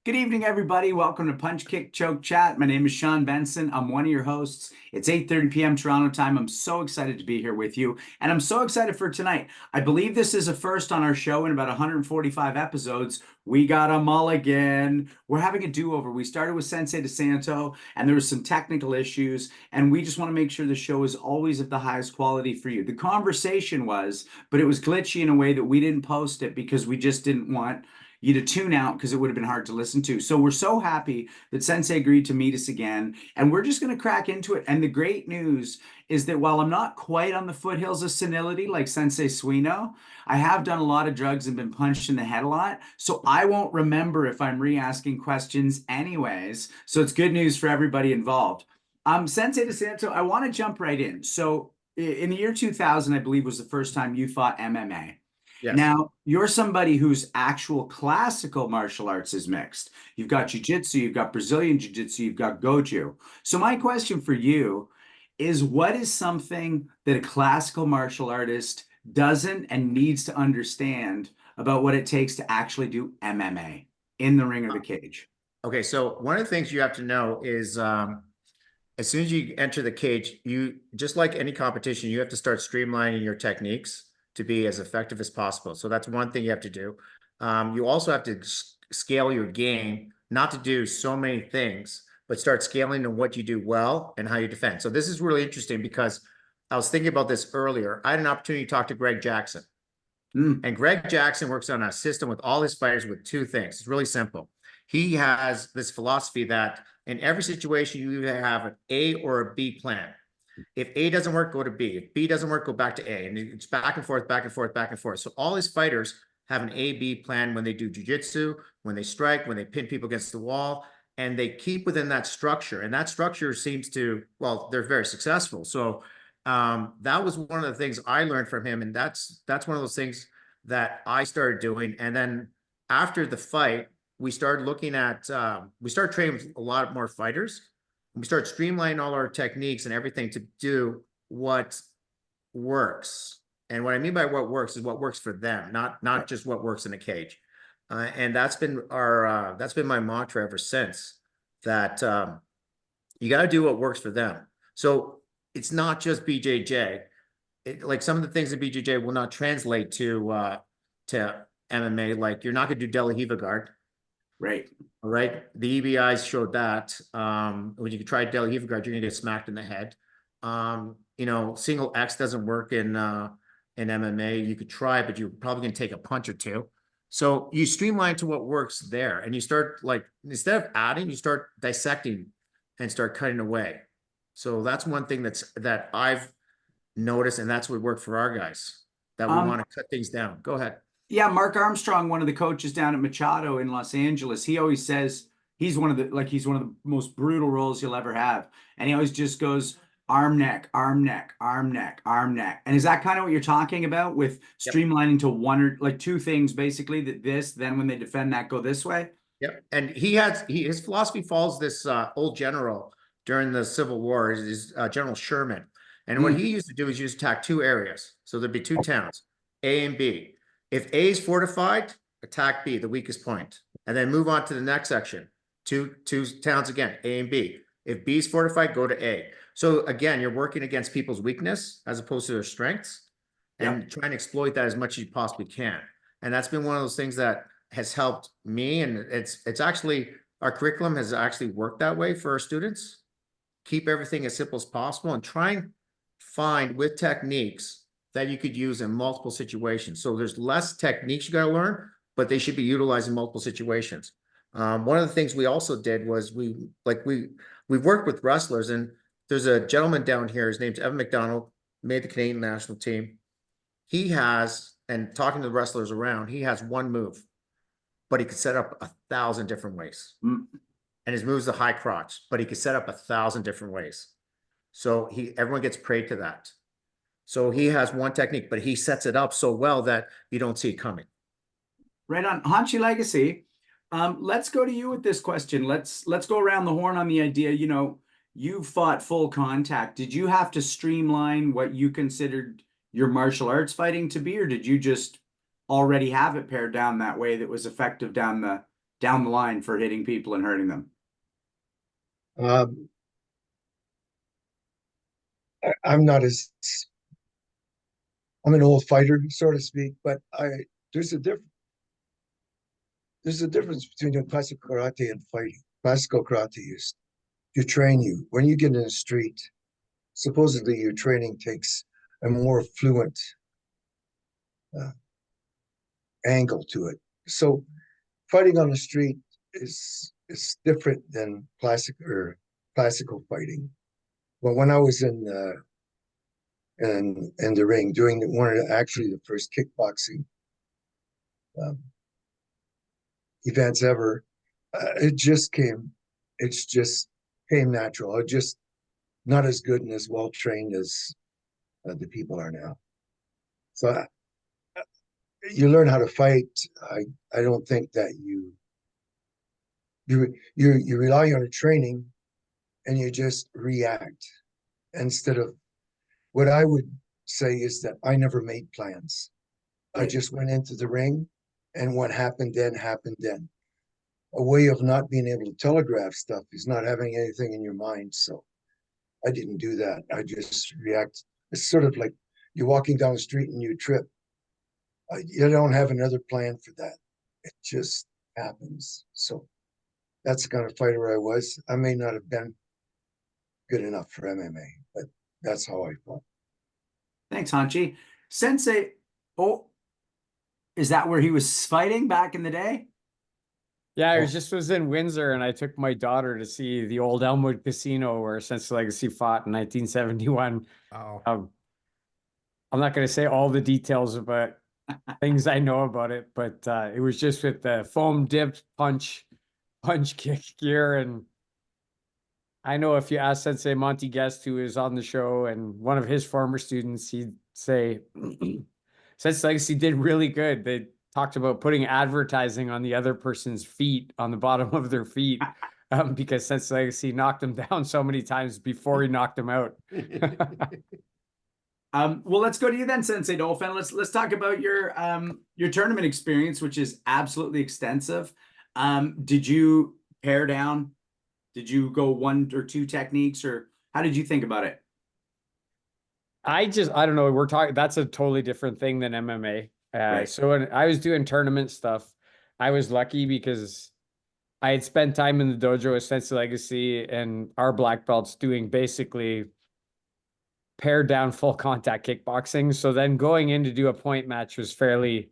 Good evening, everybody. Welcome to Punch Kick Choke Chat. My name is Sean Benson. I'm one of your hosts. It's 8:30 p.m. Toronto time. I'm so excited to be here with you, and I'm so excited for tonight. I believe this is a first on our show in about 145 episodes. We got a mulligan. We're having a do-over. We started with Sensei DiSanto, and there was some technical issues, and we just want to make sure the show is always of the highest quality for you. The conversation was, but it was glitchy in a way that we didn't post it because we just didn't want you to tune out because it would have been hard to listen to. So we're so happy that Sensei agreed to meet us again, and we're just going to crack into it. And the great news is that while I'm not quite on the foothills of senility like Sensei Suino, I have done a lot of drugs and been punched in the head a lot. So I won't remember if I'm re-asking questions anyways. So it's good news for everybody involved. Sensei DiSanto, I want to jump right in. So in the year 2000, I believe was the first time you fought MMA. Yes. Now, you're somebody whose actual classical martial arts is mixed. You've got jiu-jitsu, you've got Brazilian jiu-jitsu, you've got goju. So my question for you is, what is something that a classical martial artist doesn't and needs to understand about what it takes to actually do MMA in the ring or the cage? Okay, so one of the things you have to know is as soon as you enter the cage, you just like any competition, you have to start streamlining your techniques to be as effective as possible. So that's one thing you have to do. You also have to scale your game, not to do so many things, but start scaling on what you do well and how you defend. So this is really interesting because I was thinking about this earlier. I had an opportunity to talk to Greg Jackson. And Greg Jackson works on a system with all his fighters with two things. It's really simple. He has this philosophy that in every situation, you either have an A or a B plan. If A doesn't work, go to B. If B doesn't work, go back to A. And it's back and forth, back and forth, back and forth. So all his fighters have an A-B plan when they do jiu-jitsu, when they strike, when they pin people against the wall, and they keep within that structure. And that structure seems to, well, they're very successful. So that was one of the things I learned from him. And that's one of those things that I started doing. And then after the fight, we started looking at, we started training with a lot more fighters. We start streamlining all our techniques and everything to do what works. And what I mean by what works is what works for them, not just what works in a cage. And that's been my mantra ever since, that you got to do what works for them. So it's not just BJJ. Like some of the things in BJJ will not translate to MMA. Like you're not going to do De La Riva guard. Right. All right. The EBIs showed that when you try De La Riva guard, you're gonna get smacked in the head. Single X doesn't work in MMA. You could try, but you're probably gonna take a punch or two. So you streamline to what works there, and you start, like, instead of adding, you start dissecting and start cutting away. So that's one thing that I've noticed, and that's what worked for our guys, that we want to cut things down. Go ahead. Yeah, Mark Armstrong, one of the coaches down at Machado in Los Angeles, he always says he's one of the most brutal roles you'll ever have. And he always just goes arm, neck, arm, neck, arm, neck, arm, neck. And is that kind of what you're talking about with streamlining to one or like two things, basically, then when they defend that, go this way? Yep. And his philosophy follows this old general during the Civil War, is General Sherman. And what he used to do is just attack two areas. So there'd be two towns, A and B. If A is fortified, attack B, the weakest point, and then move on to the next section. Two towns again, A and B. If B is fortified, go to A. So again, you're working against people's weakness as opposed to their strengths, and trying to exploit that as much as you possibly can. And that's been one of those things that has helped me. And it's actually, our curriculum has actually worked that way for our students. Keep everything as simple as possible and try and find with techniques that you could use in multiple situations. So there's less techniques you got to learn, but they should be utilized in multiple situations. One of the things we also did was we've worked with wrestlers, and there's a gentleman down here, his name's Evan McDonald, made the Canadian national team. He has, and talking to the wrestlers around, he has one move, but he could set up 1,000 different ways. And his move's the high crotch, but he could set up 1,000 different ways. So everyone gets preyed to that. So he has one technique, but he sets it up so well that you don't see it coming. Right on. Hanshi Legacy, let's go to you with this question. Let's go around the horn on the idea, you fought full contact. Did you have to streamline what you considered your martial arts fighting to be, or did you just already have it pared down that way that was effective down down the line for hitting people and hurting them? I'm not as I'm an old fighter, so to speak, but there's a difference between doing classical karate and fighting. Classical karate is to train you. When you get in the street, supposedly your training takes a more fluent angle to it. So fighting on the street is different than classical fighting. Well, when I was in the ring doing actually the first kickboxing events ever, it just came natural. I just not as good and as well trained as the people are now. So you learn how to fight. I don't think that you rely on a training and you just react instead of what I would say is that I never made plans. I just went into the ring and what happened then happened then. A way of not being able to telegraph stuff is not having anything in your mind. So I didn't do that. I just react. It's sort of like you're walking down the street and you trip. You don't have another plan for that. It just happens. So that's the kind of fighter I was. I may not have been good enough for MMA, but that's how I felt. Thanks, Hanchi. Sensei, oh, is that where he was fighting back in the day? Yeah, I was in Windsor, and I took my daughter to see the old Elmwood Casino where Sensei Legacy fought in 1971. Wow. I'm not going to say all the details about things I know about it, but it was just with the foam dipped punch kick gear. And I know if you ask Sensei Monty Guest, who is on the show, and one of his former students, he'd say Sensei Legacy did really good. They talked about putting advertising on the other person's feet, on the bottom of their feet, because Sensei Legacy knocked him down so many times before he knocked him out. Well, let's go to you then, Sensei Dolphin. Let's talk about your tournament experience, which is absolutely extensive. Did you pare down? Did you go one or two techniques, or how did you think about it? I don't know. That's a totally different thing than MMA. Right. So when I was doing tournament stuff, I was lucky because I had spent time in the dojo with Sensei Legacy and our black belts doing basically pared down full contact kickboxing. So then going in to do a point match was fairly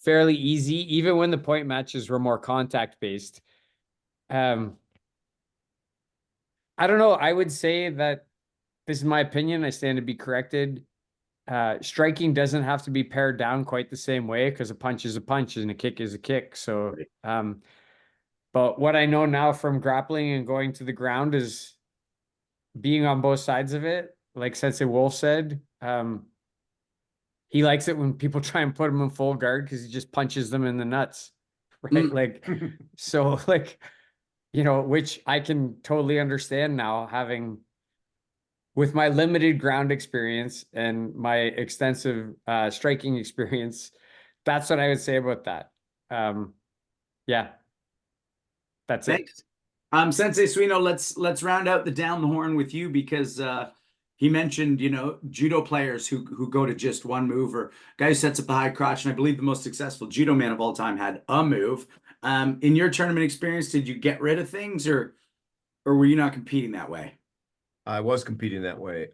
easy, even when the point matches were more contact based. I don't know. I would say that this is my opinion. I stand to be corrected. Striking doesn't have to be pared down quite the same way because a punch is a punch and a kick is a kick. So, but what I know now from grappling and going to the ground is being on both sides of it. Like Sensei Wolf said, he likes it when people try and put him in full guard because he just punches them in the nuts, right? Like, so like, which I can totally understand now, having with my limited ground experience and my extensive striking experience. That's what I would say about that. Yeah, that's Thanks. it. Sensei Suino, let's round out the down the horn with you because he mentioned, judo players who go to just one move, or guy who sets up a high crotch. And I believe the most successful judo man of all time had a move. In your tournament experience, did you get rid of things, or were you not competing that way? I was competing that way.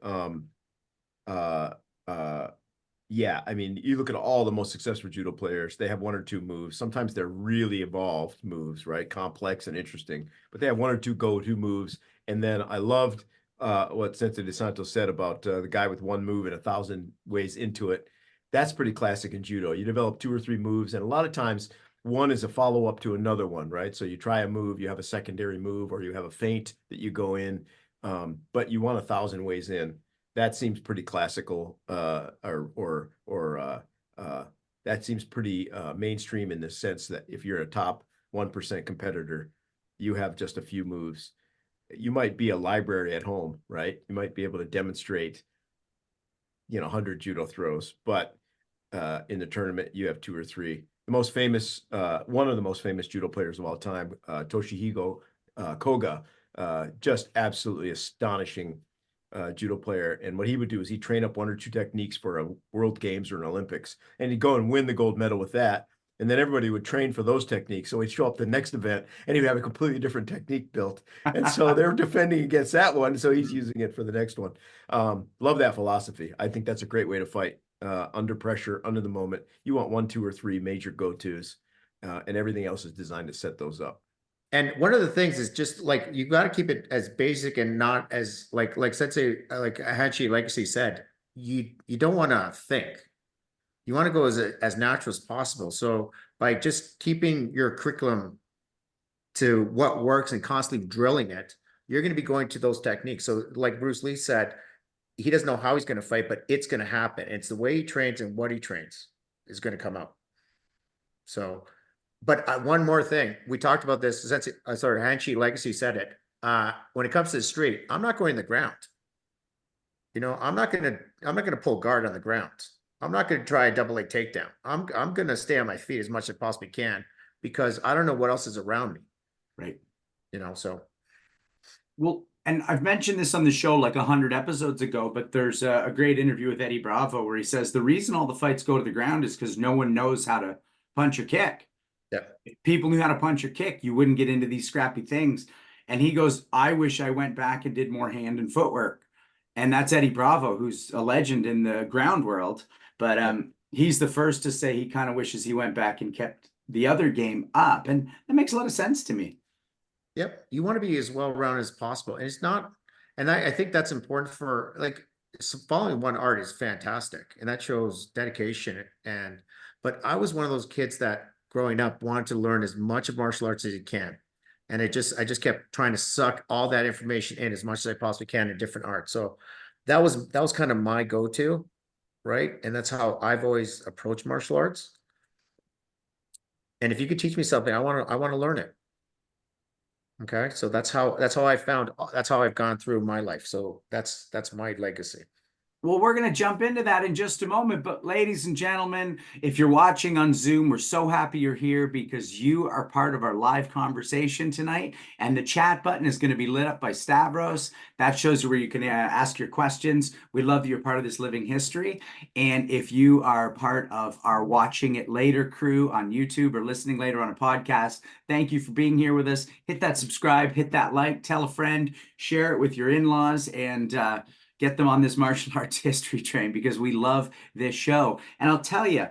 Yeah, I mean, you look at all the most successful judo players, they have one or two moves. Sometimes they're really evolved moves, right? Complex and interesting, but they have one or two go-to moves. And then I loved what Sensei DiSanto said about the guy with one move and 1,000 ways into it. That's pretty classic in judo. You develop two or three moves, and a lot of times one is a follow-up to another one, right? So you try a move, you have a secondary move, or you have a feint that you go in, but you want 1,000 ways in. That seems pretty classical, or that seems pretty mainstream in the sense that if you're a top 1% competitor, you have just a few moves. You might be a library at home, right? You might be able to demonstrate, 100 judo throws, but in the tournament, you have two or three. the most famous, one of the most famous judo players of all time, Toshihiko Koga, just absolutely astonishing judo player. And what he would do is he'd train up 1 or 2 techniques for a World Games or an Olympics, and he'd go and win the gold medal with that. And then everybody would train for those techniques. So he'd show up the next event and he'd have a completely different technique built. And so they're defending against that one. So he's using it for the next one. Love that philosophy. I think that's a great way to fight under pressure, under the moment. You want 1, 2, or 3 major go-tos, and everything else is designed to set those up. And one of the things is just like, you got to keep it as basic and not as like Sensei, like Hanshi Legacy said, you don't want to think. You want to go as natural as possible. So by just keeping your curriculum to what works and constantly drilling it, you're going to be going to those techniques. So like Bruce Lee said, he doesn't know how he's going to fight, but it's going to happen. It's the way he trains and what he trains is going to come out. So, but one more thing, we talked about this, Sensei, sorry, Hanshi Legacy said it. When it comes to the street, I'm not going to the ground. You know, I'm not going to pull guard on the ground. I'm not going to try a double leg takedown. I'm going to stay on my feet as much as I possibly can, because I don't know what else is around me. Right. You know, so. Well, and I've mentioned this on the show like 100 episodes ago, but there's a great interview with Eddie Bravo where he says the reason all the fights go to the ground is because no one knows how to punch or kick. Yeah. If people knew how to punch or kick, you wouldn't get into these scrappy things. And he goes, I wish I went back and did more hand and footwork. And that's Eddie Bravo, who's a legend in the ground world. But he's the first to say he kind of wishes he went back and kept the other game up. And that makes a lot of sense to me. Yep. You want to be as well-rounded as possible. And it's not, and I think that's important for, like, following one art is fantastic. And that shows dedication. But I was one of those kids that growing up wanted to learn as much of martial arts as you can. And I just kept trying to suck all that information in as much as I possibly can in different arts. So that was kind of my go-to. Right. And that's how I've always approached martial arts. And if you could teach me something, I want to learn it. Okay. So that's how I've gone through my life. So that's my legacy. Well, we're going to jump into that in just a moment. But ladies and gentlemen, if you're watching on Zoom, we're so happy you're here because you are part of our live conversation tonight. And the chat button is going to be lit up by Stavros. That shows you where you can ask your questions. We love that you're part of this living history. And if you are part of our watching it later crew on YouTube or listening later on a podcast, thank you for being here with us. Hit that subscribe, hit that like, tell a friend, share it with your in-laws, and get them on this martial arts history train because we love this show. And I'll tell you,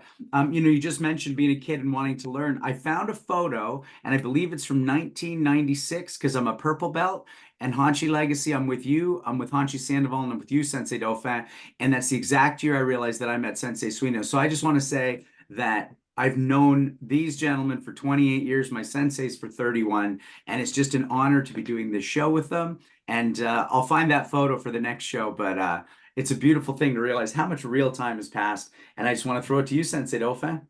you just mentioned being a kid and wanting to learn. I found a photo, and I believe it's from 1996 because I'm a purple belt. And Hanshi Legacy, I'm with you. I'm with Hanshi Sandoval, and I'm with you, Sensei Dauphin. And that's the exact year I realized that I met Sensei Suino. So I just want to say that I've known these gentlemen for 28 years, my senseis for 31, and it's just an honor to be doing this show with them. And I'll find that photo for the next show, but it's a beautiful thing to realize how much real time has passed. And I just want to throw it to you, Sensei Dauphin.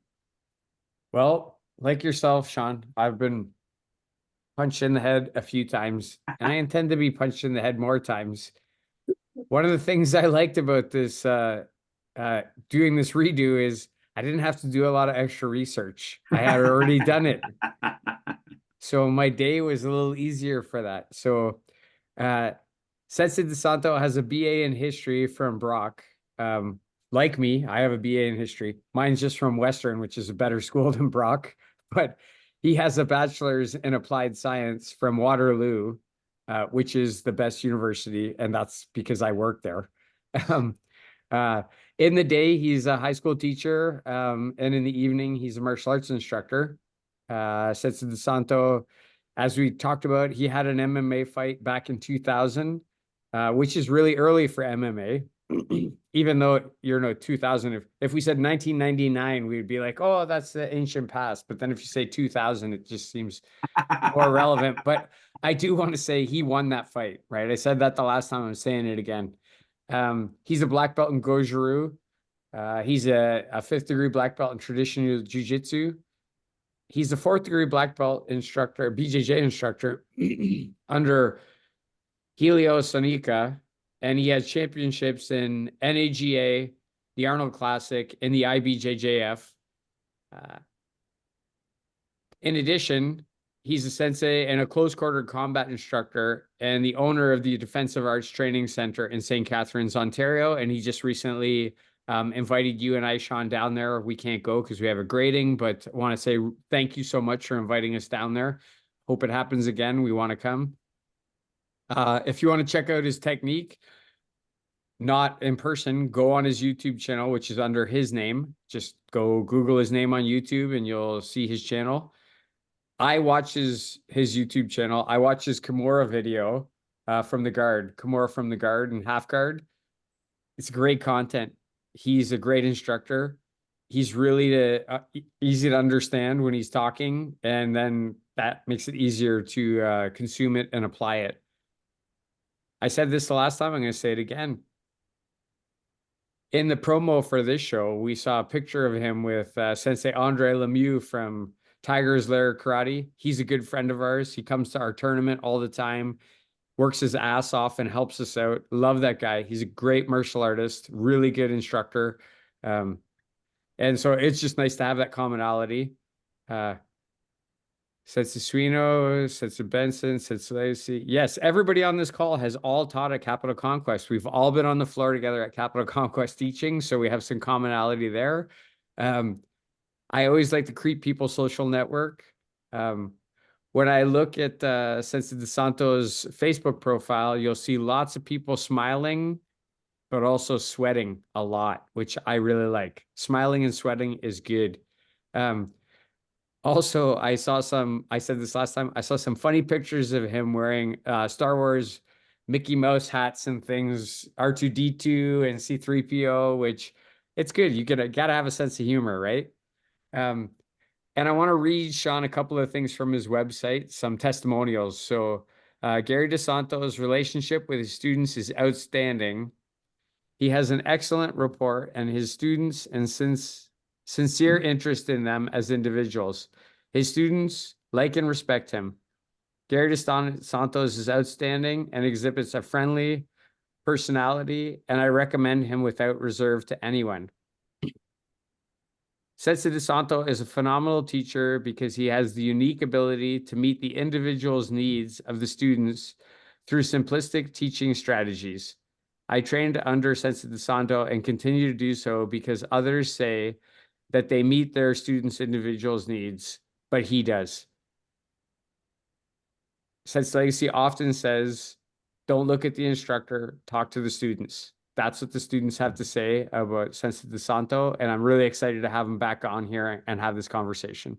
Well, like yourself, Sean, I've been punched in the head a few times, and I intend to be punched in the head more times. One of the things I liked about this doing this redo is I didn't have to do a lot of extra research. I had already done it. So my day was a little easier for that. So Sensei DiSanto has a BA in history from Brock. Like me, I have a BA in history. Mine's just from Western, which is a better school than Brock. But he has a bachelor's in applied science from Waterloo, which is the best university. And that's because I work there. In the day, he's a high school teacher, and in the evening, he's a martial arts instructor. Sensei DiSanto, as we talked about, he had an MMA fight back in 2000, which is really early for MMA, even though you're 2000. If we said 1999, we'd be like, oh, that's the ancient past. But then if you say 2000, it just seems more relevant. But I do want to say he won that fight, right? I said that the last time, I'm saying it again. He's a black belt in Goju-Ryu. He's a 5th degree black belt in traditional jiu-jitsu. He's a 4th degree black belt instructor, BJJ instructor under Helio Soneca, and he has championships in NAGA, the Arnold Classic, and the IBJJF. In addition, he's a sensei and a close quarter combat instructor and the owner of the Defensive Arts Training Center in St. Catharines, Ontario. And he just recently invited you and I, Sean, down there. We can't go because we have a grading, but I want to say thank you so much for inviting us down there. Hope it happens again. We want to come. If you want to check out his technique, not in person, go on his YouTube channel, which is under his name. Just go Google his name on YouTube and you'll see his channel. I watch his YouTube channel. I watch his Kimura video from the guard, Kimura from the guard and half guard. It's great content. He's a great instructor. He's really easy to understand when he's talking, and then that makes it easier to consume it and apply it. I said this the last time, I'm going to say it again. In the promo for this show, we saw a picture of him with Sensei Andre Lemieux from Tiger's Lair Karate. He's a good friend of ours. He comes to our tournament all the time, works his ass off and helps us out. Love that guy. He's a great martial artist, really good instructor. And so it's just nice to have that commonality. Sensei Suino, Sensei Benson, Sensei Lacey. Yes, everybody on this call has all taught at Capital Conquest. We've all been on the floor together at Capital Conquest teaching, so we have some commonality there. I always like to create people's social network. When I look at Sensei DiSanto's Facebook profile, you'll see lots of people smiling, but also sweating a lot, which I really like. Smiling and sweating is good. Also, I said this last time, I saw some funny pictures of him wearing Star Wars Mickey Mouse hats and things, R2-D2 and C-3PO, which it's good. You gotta have a sense of humor, right? And I want to read Sean a couple of things from his website, some testimonials. So Gerry DiSanto's relationship with his students is outstanding. He has an excellent rapport and his students and sincere interest in them as individuals. His students like and respect him. Gerry DiSanto is outstanding and exhibits a friendly personality, and I recommend him without reserve to anyone. Sensei DiSanto is a phenomenal teacher because he has the unique ability to meet the individual's needs of the students through simplistic teaching strategies. I trained under Sensei DiSanto and continue to do so because others say that they meet their students' individuals' needs, but he does. Sensei Legacy often says, don't look at the instructor, talk to the students. That's what the students have to say about Sensei DiSanto, and I'm really excited to have him back on here and have this conversation.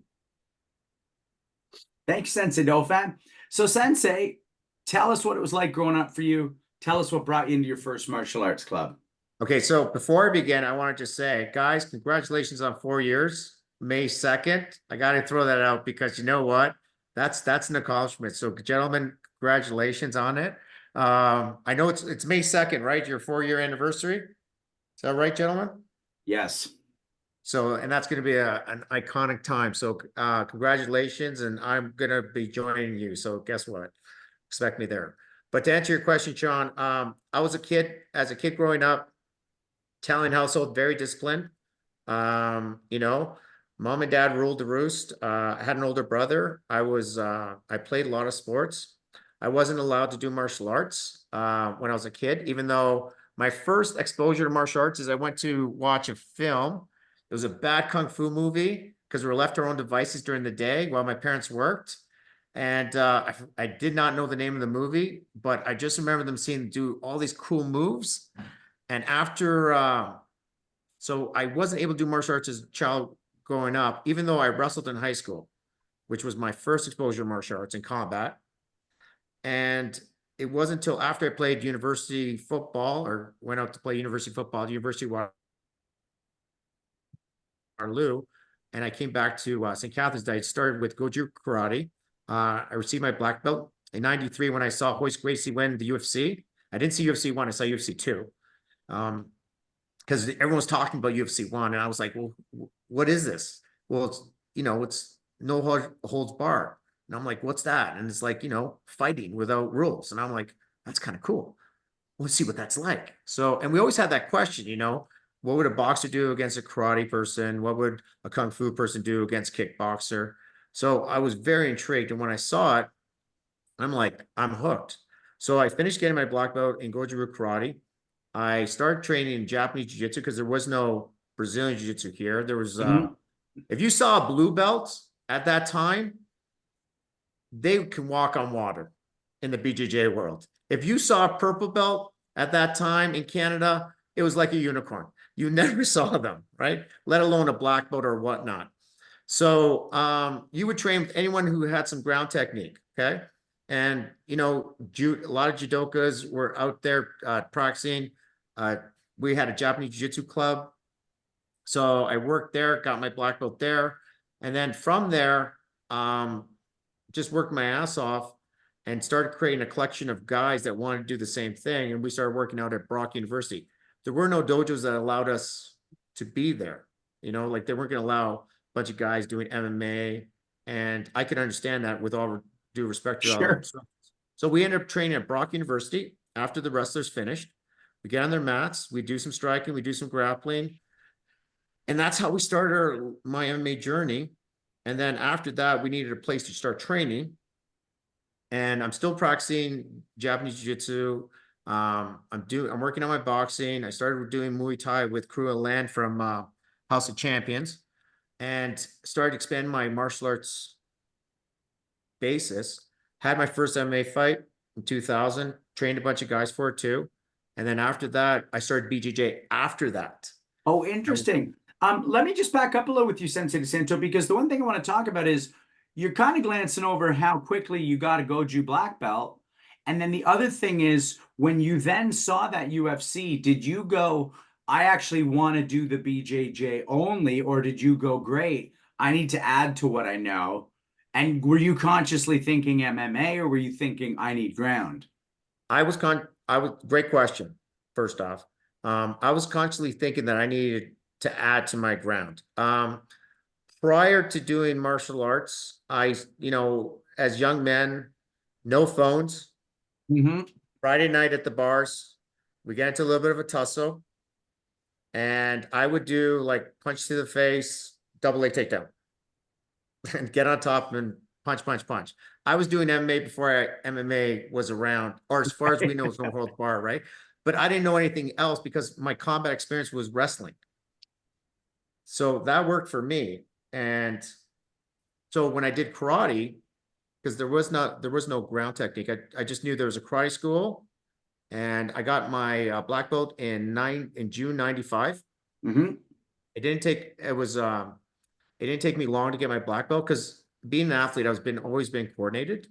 Thanks, Sensei Dauphin. So, Sensei, tell us what it was like growing up for you. Tell us what brought you into your first martial arts club. Okay, so before I begin, I wanted to say, guys, congratulations on 4 years, May 2nd. I got to throw that out because you know what? That's an accomplishment. So, gentlemen, congratulations on it. I know it's May 2nd, right? Your 4-year anniversary. Is that right, gentlemen? Yes. So, and that's going to be an iconic time. So, congratulations, and I'm going to be joining you. So, guess what? Expect me there. But to answer your question, Sean, I was as a kid growing up, Italian household, very disciplined. You know, mom and dad ruled the roost. I had an older brother. I played a lot of sports. I wasn't allowed to do martial arts when I was a kid, even though my first exposure to martial arts is I went to watch a film. It was a bad kung fu movie because we were left to our own devices during the day while my parents worked. And I did not know the name of the movie, but I just remember them seeing do all these cool moves. And after, so I wasn't able to do martial arts as a child growing up, even though I wrestled in high school, which was my first exposure to martial arts and combat. And it wasn't until after I played university football or went out to play university football at the University of Waterloo, and I came back to St. Catharines. I started with Goju Karate. I received my black belt in '93 when I saw Royce Gracie win the UFC. I didn't see UFC 1, I saw UFC 2. Because everyone was talking about UFC 1, and I was like, well, what is this? Well, it's, you know, it's no holds barred. And I'm like, what's that? And it's like, you know, fighting without rules. And I'm like, that's kind of cool. Let's see what that's like. So, and we always had that question, you know, what would a boxer do against a karate person? What would a kung fu person do against a kickboxer? So I was very intrigued. And when I saw it, I'm like, I'm hooked. So I finished getting my black belt in Goju Karate. I started training in Japanese Jiu-Jitsu because there was no Brazilian Jiu-Jitsu here. There was, Mhm. if you saw blue belts at that time, they can walk on water in the BJJ world. If you saw a purple belt at that time in Canada, it was like a unicorn. You never saw them, right? Let alone a black belt or whatnot. So you would train with anyone who had some ground technique, okay? And, you know, a lot of judokas were out there practicing. We had a Japanese jiu-jitsu club. So I worked there, got my black belt there. And then from there, just worked my ass off and started creating a collection of guys that wanted to do the same thing. And we started working out at Brock University. There were no dojos that allowed us to be there. You know, like they weren't going to allow a bunch of guys doing MMA. And I could understand that with all due respect to all Sure. them. So we ended up training at Brock University after the wrestlers finished. We get on their mats, we do some striking, we do some grappling. And that's how we started my MMA journey. And then after that, we needed a place to start training. And I'm still practicing Japanese Jiu-Jitsu. I'm working on my boxing. I started doing Muay Thai with Crew and Land from House of Champions, and started expanding my martial arts basis. Had my first MMA fight in 2000. Trained a bunch of guys for it too. And then after that, I started BJJ after that. Oh, interesting. Let me just back up a little with you, Sensei DiSanto, because the one thing I want to talk about is you're kind of glancing over how quickly you got a Goju black belt. And then the other thing is when you then saw that UFC, did you go, I actually want to do the BJJ only, or did you go, great, I need to add to what I know? And were you consciously thinking MMA, or were you thinking I need ground? Great question. First off, I was consciously thinking that I needed to add to my ground. Prior to doing martial arts, as young men, no phones. Mm-hmm. Friday night at the bars, we get into a little bit of a tussle, and I would do like punch to the face, double leg takedown, and get on top and punch, punch, punch. I was doing MMA before MMA was around, or as far as we know, it's no holds bar, right? But I didn't know anything else because my combat experience was wrestling. So that worked for me. And so when I did karate, because there was no ground technique, I just knew there was a karate school, and I got my black belt in June 95. Mm-hmm. It didn't take me long to get my black belt because being an athlete, always been coordinated,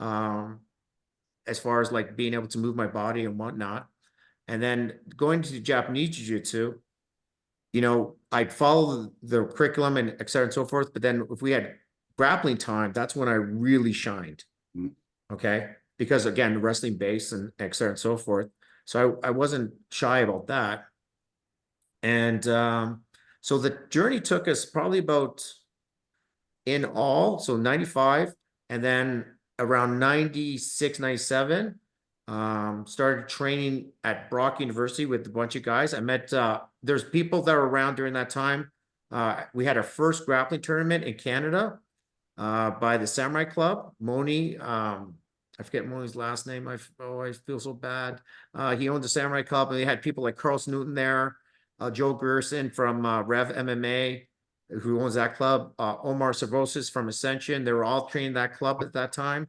as far as like being able to move my body and whatnot. And then going to Japanese Jiu-Jitsu, I'd follow the curriculum and et cetera and so forth. But then if we had grappling time, that's when I really shined. Okay. Because again, the wrestling base and et cetera and so forth. So I wasn't shy about that. And so the journey took us probably about in all, so 95, and then around 96, 97, started training at Brock University with a bunch of guys. I met, there's people that were around during that time. We had our first grappling tournament in Canada by the Samurai Club. Moni, I forget Moni's last name. I feel so bad. He owned the Samurai Club, and they had people like Carlos Newton there, Joe Gerson from Rev MMA, who owns that club, Omar Servosis from Ascension. They were all training that club at that time,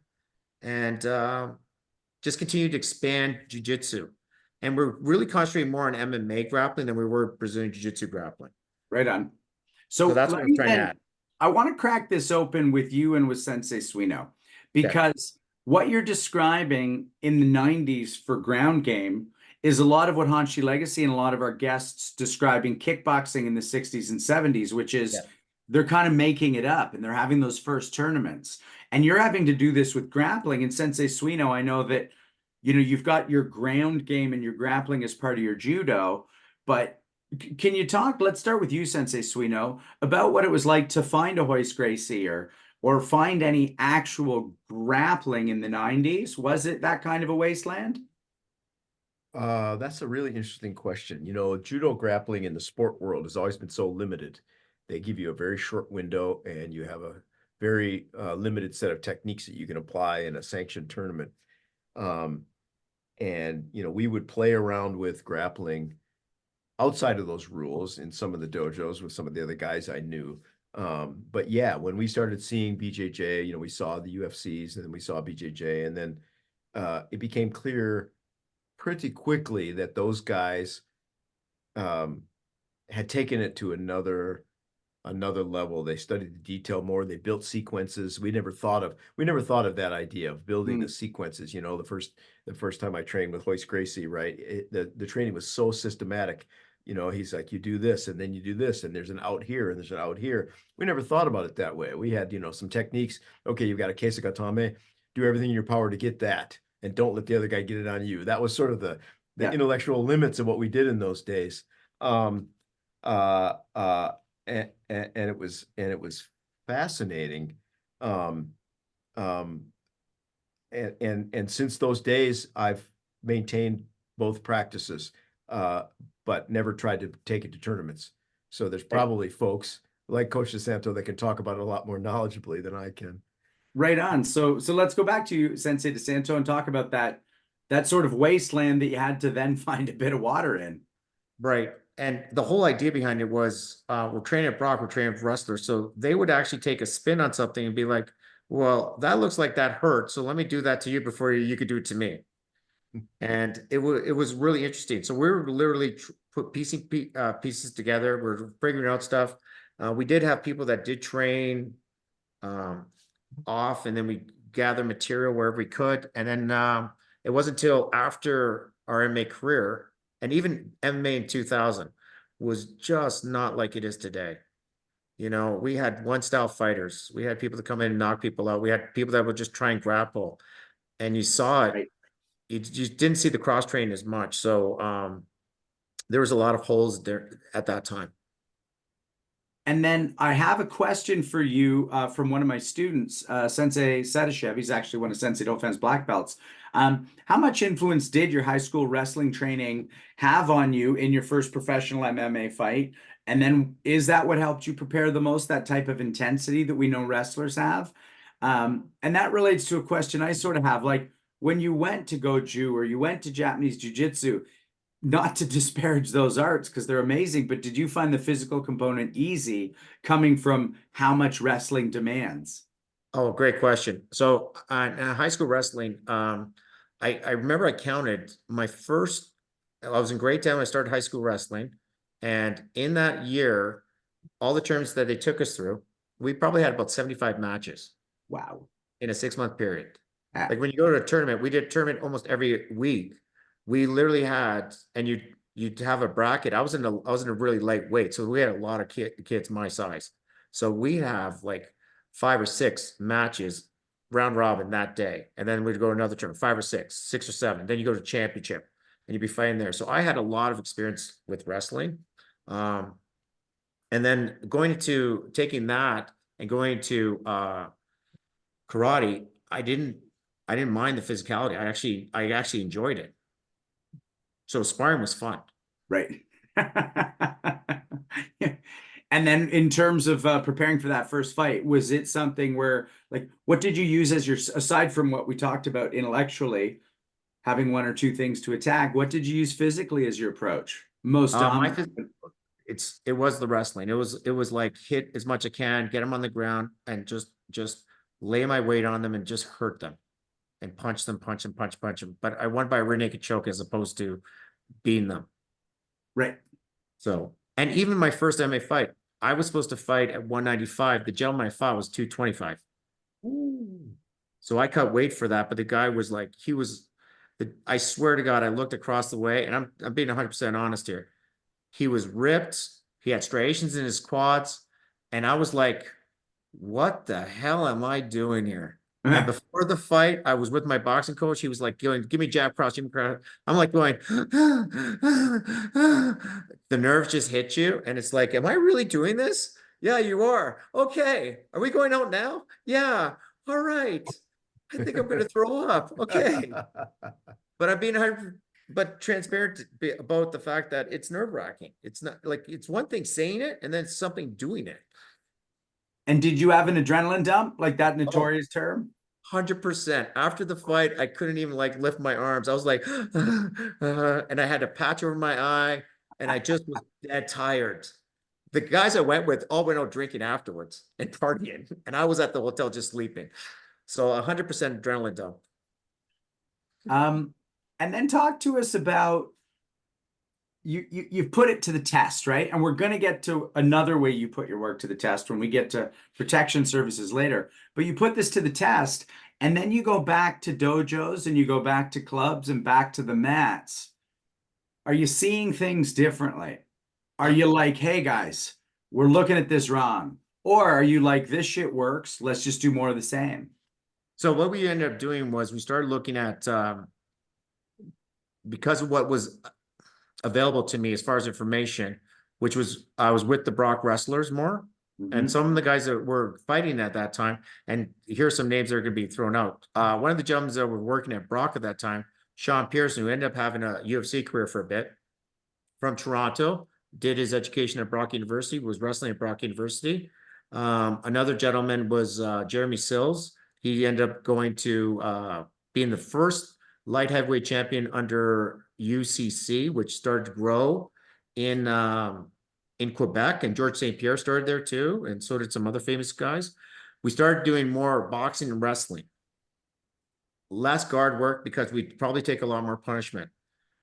and just continued to expand jiu-jitsu. And we're really concentrating more on MMA grappling than we were Brazilian jiu-jitsu grappling. Right on. So that's what I'm trying to add. I want to crack this open with you and with Sensei Suino, because what you're describing in the 90s for ground game is a lot of what Hanshi Legacy and a lot of our guests describing kickboxing in the 60s and 70s, which is they're kind of making it up and they're having those first tournaments. And you're having to do this with grappling. And Sensei Suino, I know that, you've got your ground game and your grappling as part of your judo, but can you talk, let's start with you, Sensei Suino, about what it was like to find a Hoist Gracie or find any actual grappling in the 90s? Was it that kind of a wasteland? That's a really interesting question. Judo grappling in the sport world has always been so limited. They give you a very short window and you have a very limited set of techniques that you can apply in a sanctioned tournament. And, you know, we would play around with grappling outside of those rules in some of the dojos with some of the other guys I knew. But yeah, when we started seeing BJJ, you know, we saw the UFCs and then we saw BJJ, and then it became clear pretty quickly that those guys had taken it to another level. They studied the detail more. They built sequences. We never thought of that idea of building the sequences. You know, the first time I trained with Hoist Gracie, right? The training was so systematic. You know, he's like, you do this and then you do this, and there's an out here and there's an out here. We never thought about it that way. We had, you know, some techniques. Okay, you've got a Keisugatame, do everything in your power to get that, and don't let the other guy get it on you. That was sort of the intellectual limits of what we did in those days. And it was fascinating. And since those days, I've maintained both practices, but never tried to take it to tournaments. So there's probably folks like Coach DiSanto that can talk about it a lot more knowledgeably than I can. Right on. So let's go back to you, Sensei DiSanto, and talk about that sort of wasteland that you had to then find a bit of water in. Right. And the whole idea behind it was, we're training at Brock, we're training for wrestlers. So they would actually take a spin on something and be like, well, that looks like that hurt. So let me do that to you before you could do it to me. And it was really interesting. So we were literally piecing pieces together. We're figuring out stuff. We did have people that did train off, and then we gather material wherever we could. And then it wasn't until after our MMA career, and even MMA in 2000 was just not like it is today. You know, we had one style fighters. We had people that come in and knock people out. We had people that would just try and grapple, and you saw it. Right. You just didn't see the cross train as much. So there was a lot of holes there at that time. And then I have a question for you from one of my students, Sensei Sedashev. He's actually one of Sensei Dauphin's black belts. How much influence did your high school wrestling training have on you in your first professional MMA fight? And then is that what helped you prepare the most, that type of intensity that we know wrestlers have? And that relates to a question I sort of have, like when you went to Goju or you went to Japanese Jiu-Jitsu, not to disparage those arts because they're amazing, but did you find the physical component easy coming from how much wrestling demands? Oh, great question. So in high school wrestling, I remember I counted my first, I was in grade 10 when I started high school wrestling. And in that year, all the tournaments that they took us through, we probably had about 75 matches. Wow. In a 6-month period. Like when you go to a tournament, we did a tournament almost every week. We literally had, and you'd have a bracket. I was in a really light weight, so we had a lot of kids my size. So we have like 5 or 6 matches round robin that day, and then we'd go to another tournament, 5 or 6 or 7. Then you go to championship, and you'd be fighting there. So I had a lot of experience with wrestling, and then taking that and going to karate. I didn't mind the physicality. I actually enjoyed it. So sparring was fun. Right. And then in terms of preparing for that first fight, was it something where, like, what did you use as your, aside from what we talked about intellectually, having 1 or 2 things to attack, what did you use physically as your approach? Most It was the wrestling. It was like hit as much as I can, get them on the ground, and just lay my weight on them and just hurt them and punch them. But I won by a rear naked choke as opposed to beating them. Right. So, and even my first MMA fight, I was supposed to fight at 195. The gentleman I fought was 225. Ooh. So I cut weight for that, but the guy was like, I swear to God, I looked across the way, and I'm being 100% honest here. He was ripped. He had striations in his quads. And I was like, what the hell am I doing here? And before the fight, I was with my boxing coach. He was like, give me jab cross, give me cross. I'm like going, the nerves just hit you. And it's like, am I really doing this? Yeah, you are. Okay. Are we going out now? Yeah. All right. I think I'm going to throw up. Okay. But I'm being transparent about the fact that it's nerve wracking. It's not like, it's one thing saying it and then something doing it. And did you have an adrenaline dump, like that notorious term? 100%. After the fight, I couldn't even like lift my arms. I was like, and I had a patch over my eye, and I just was dead tired. The guys I went with all went out drinking afterwards and partying, and I was at the hotel just sleeping. So 100% adrenaline dump. And then talk to us about you've put it to the test, right? And we're going to get to another way you put your work to the test when we get to protection services later. But you put this to the test, and then you go back to dojos and you go back to clubs and back to the mats. Are you seeing things differently? Are you like, hey guys, we're looking at this wrong? Or are you like, this shit works, let's just do more of the same? So what we ended up doing was we started looking at, because of what was available to me as far as information, which was, I was with the Brock wrestlers more. And some of the guys that were fighting at that time, and here's some names that are going to be thrown out. One of the gentlemen that were working at Brock at that time, Sean Pearson, who ended up having a UFC career for a bit, from Toronto, did his education at Brock University, was wrestling at Brock University. Another gentleman was Jeremy Sills. He ended up going to being the first light heavyweight champion under UCC, which started to grow in Quebec, and George St. Pierre started there too, and so did some other famous guys. We started doing more boxing and wrestling, less guard work because we'd probably take a lot more punishment.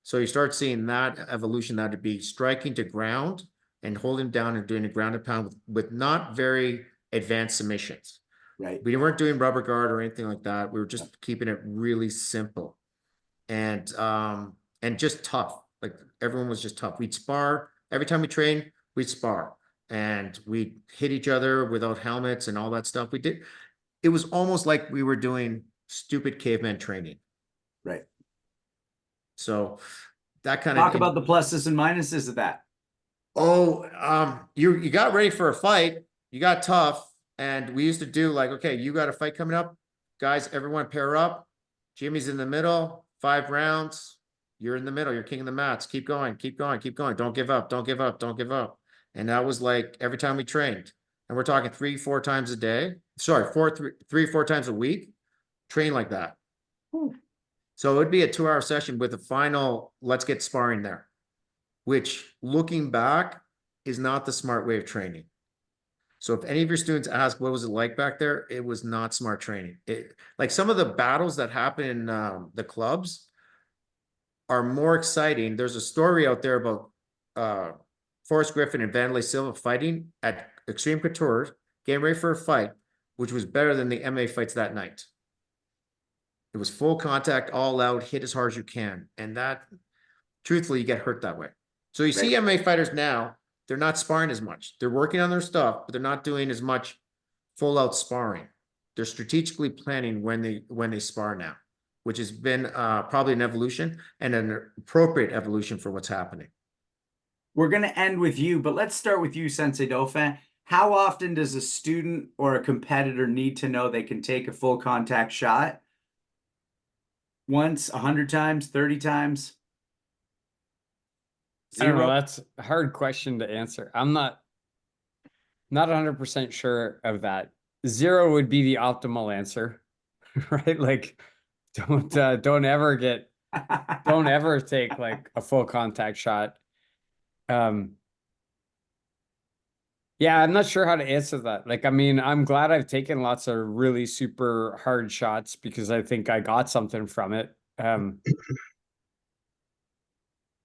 So you start seeing that evolution, that to be striking to ground and holding down and doing a ground and pound with not very advanced submissions. Right. We weren't doing rubber guard or anything like that. We were just keeping it really simple and just tough. Like everyone was just tough. We'd spar every time we trained. We'd spar and we'd hit each other without helmets and all that stuff. We did. It was almost like we were doing stupid caveman training. Right. So that kind Talk of about the pluses and minuses of that. You got ready for a fight, you got tough, and we used to do like, okay, you got a fight coming up, guys, everyone pair up. Jimmy's in the middle, 5 rounds. You're in the middle, you're king of the mats. Keep going, keep going, keep going. Don't give up, don't give up, don't give up. And that was like every time we trained. And we're talking 3-4 times a day. Sorry, 3-4 times a week. Train like that. So it would be a 2-hour session with a final, let's get sparring there, which looking back is not the smart way of training. So if any of your students ask, what was it like back there? It was not smart training. Like some of the battles that happen in the clubs are more exciting. There's a story out there about Forrest Griffin and Vanderlei Silva fighting at Extreme Couture, getting ready for a fight, which was better than the MMA fights that night. It was full contact, all out, hit as hard as you can. And that, truthfully, you get hurt that way. So you see MMA fighters now, they're not sparring as much. They're working on their stuff, but they're not doing as much full out sparring. They're strategically planning when they spar now, which has been probably an evolution and an appropriate evolution for what's happening. We're going to end with you, but let's start with you, Sensei Dauphin. How often does a student or a competitor need to know they can take a full contact shot? Once, 100 times, 30 times? I don't know. That's a hard question to answer. I'm not 100% sure of that. 0 would be the optimal answer, right? Like, don't ever take like a full contact shot. Yeah, I'm not sure how to answer that. Like, I mean, I'm glad I've taken lots of really super hard shots because I think I got something from it.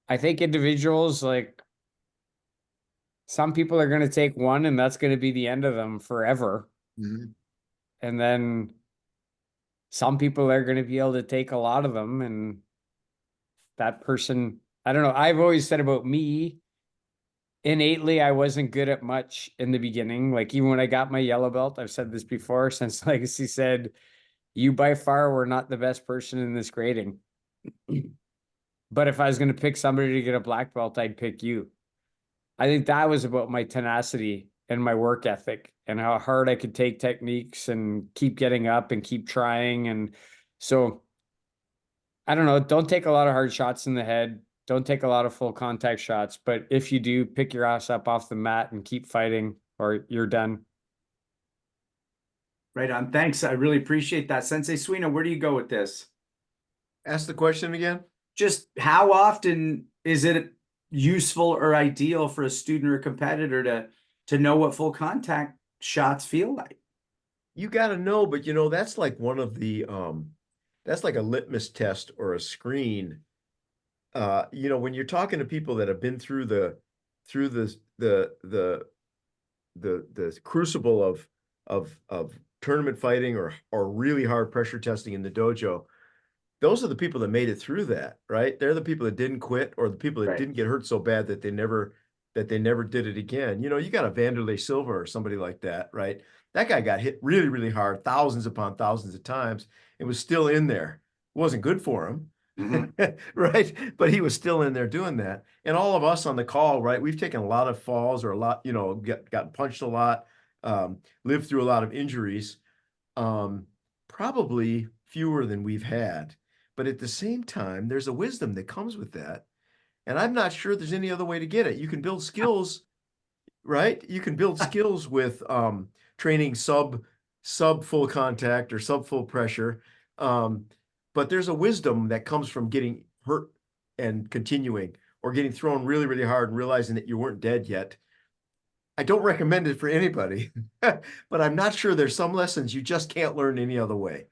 I think individuals, like, some people are going to take one and that's going to be the end of them forever. Mm-hmm. And then some people are going to be able to take a lot of them. And that person, I don't know. I've always said about me, innately, I wasn't good at much in the beginning. Like even when I got my yellow belt, I've said this before, since Legacy said, you by far were not the best person in this grading. But if I was going to pick somebody to get a black belt, I'd pick you. I think that was about my tenacity and my work ethic and how hard I could take techniques and keep getting up and keep trying. And so, I don't know, don't take a lot of hard shots in the head. Don't take a lot of full contact shots. But if you do, pick your ass up off the mat and keep fighting or you're done. Right on. Thanks. I really appreciate that. Sensei Suino, where do you go with this? Ask the question again. Just how often is it useful or ideal for a student or a competitor to know what full contact shots feel like? You got to know, but you know, that's like one of the, that's like a litmus test or a screen. You know, when you're talking to people that have been through the crucible of tournament fighting or really hard pressure testing in the dojo, those are the people that made it through that, right? They're the people that didn't quit, or the people that Right. didn't get hurt so bad that they never did it again. You know, you got a Vanderlei Silva or somebody like that, right? That guy got hit really, really hard, thousands upon thousands of times, and was still in there. It wasn't good for him. Right? But he was still in there doing that. And all of us on the call, right? We've taken a lot of falls or a lot, you know, got punched a lot, lived through a lot of injuries, probably fewer than we've had. But at the same time, there's a wisdom that comes with that. And I'm not sure there's any other way to get it. You can build skills, right? You can build skills with training sub full contact or sub full pressure. But there's a wisdom that comes from getting hurt and continuing, or getting thrown really, really hard and realizing that you weren't dead yet. I don't recommend it for anybody, but I'm not sure there's some lessons you just can't learn any other way.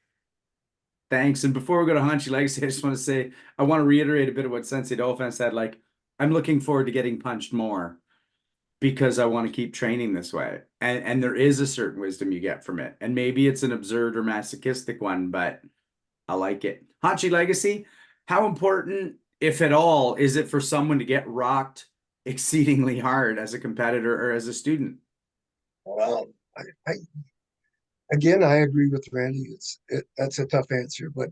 Thanks. And before we go to Hanshi Legacy, I just want to say, I want to reiterate a bit of what Sensei Dauphin said. Like, I'm looking forward to getting punched more because I want to keep training this way. And there is a certain wisdom you get from it. And maybe it's an absurd or masochistic one, but I like it. Hanshi Legacy, how important, if at all, is it for someone to get rocked exceedingly hard as a competitor or as a student? Well, again, I agree with Randy. That's a tough answer, but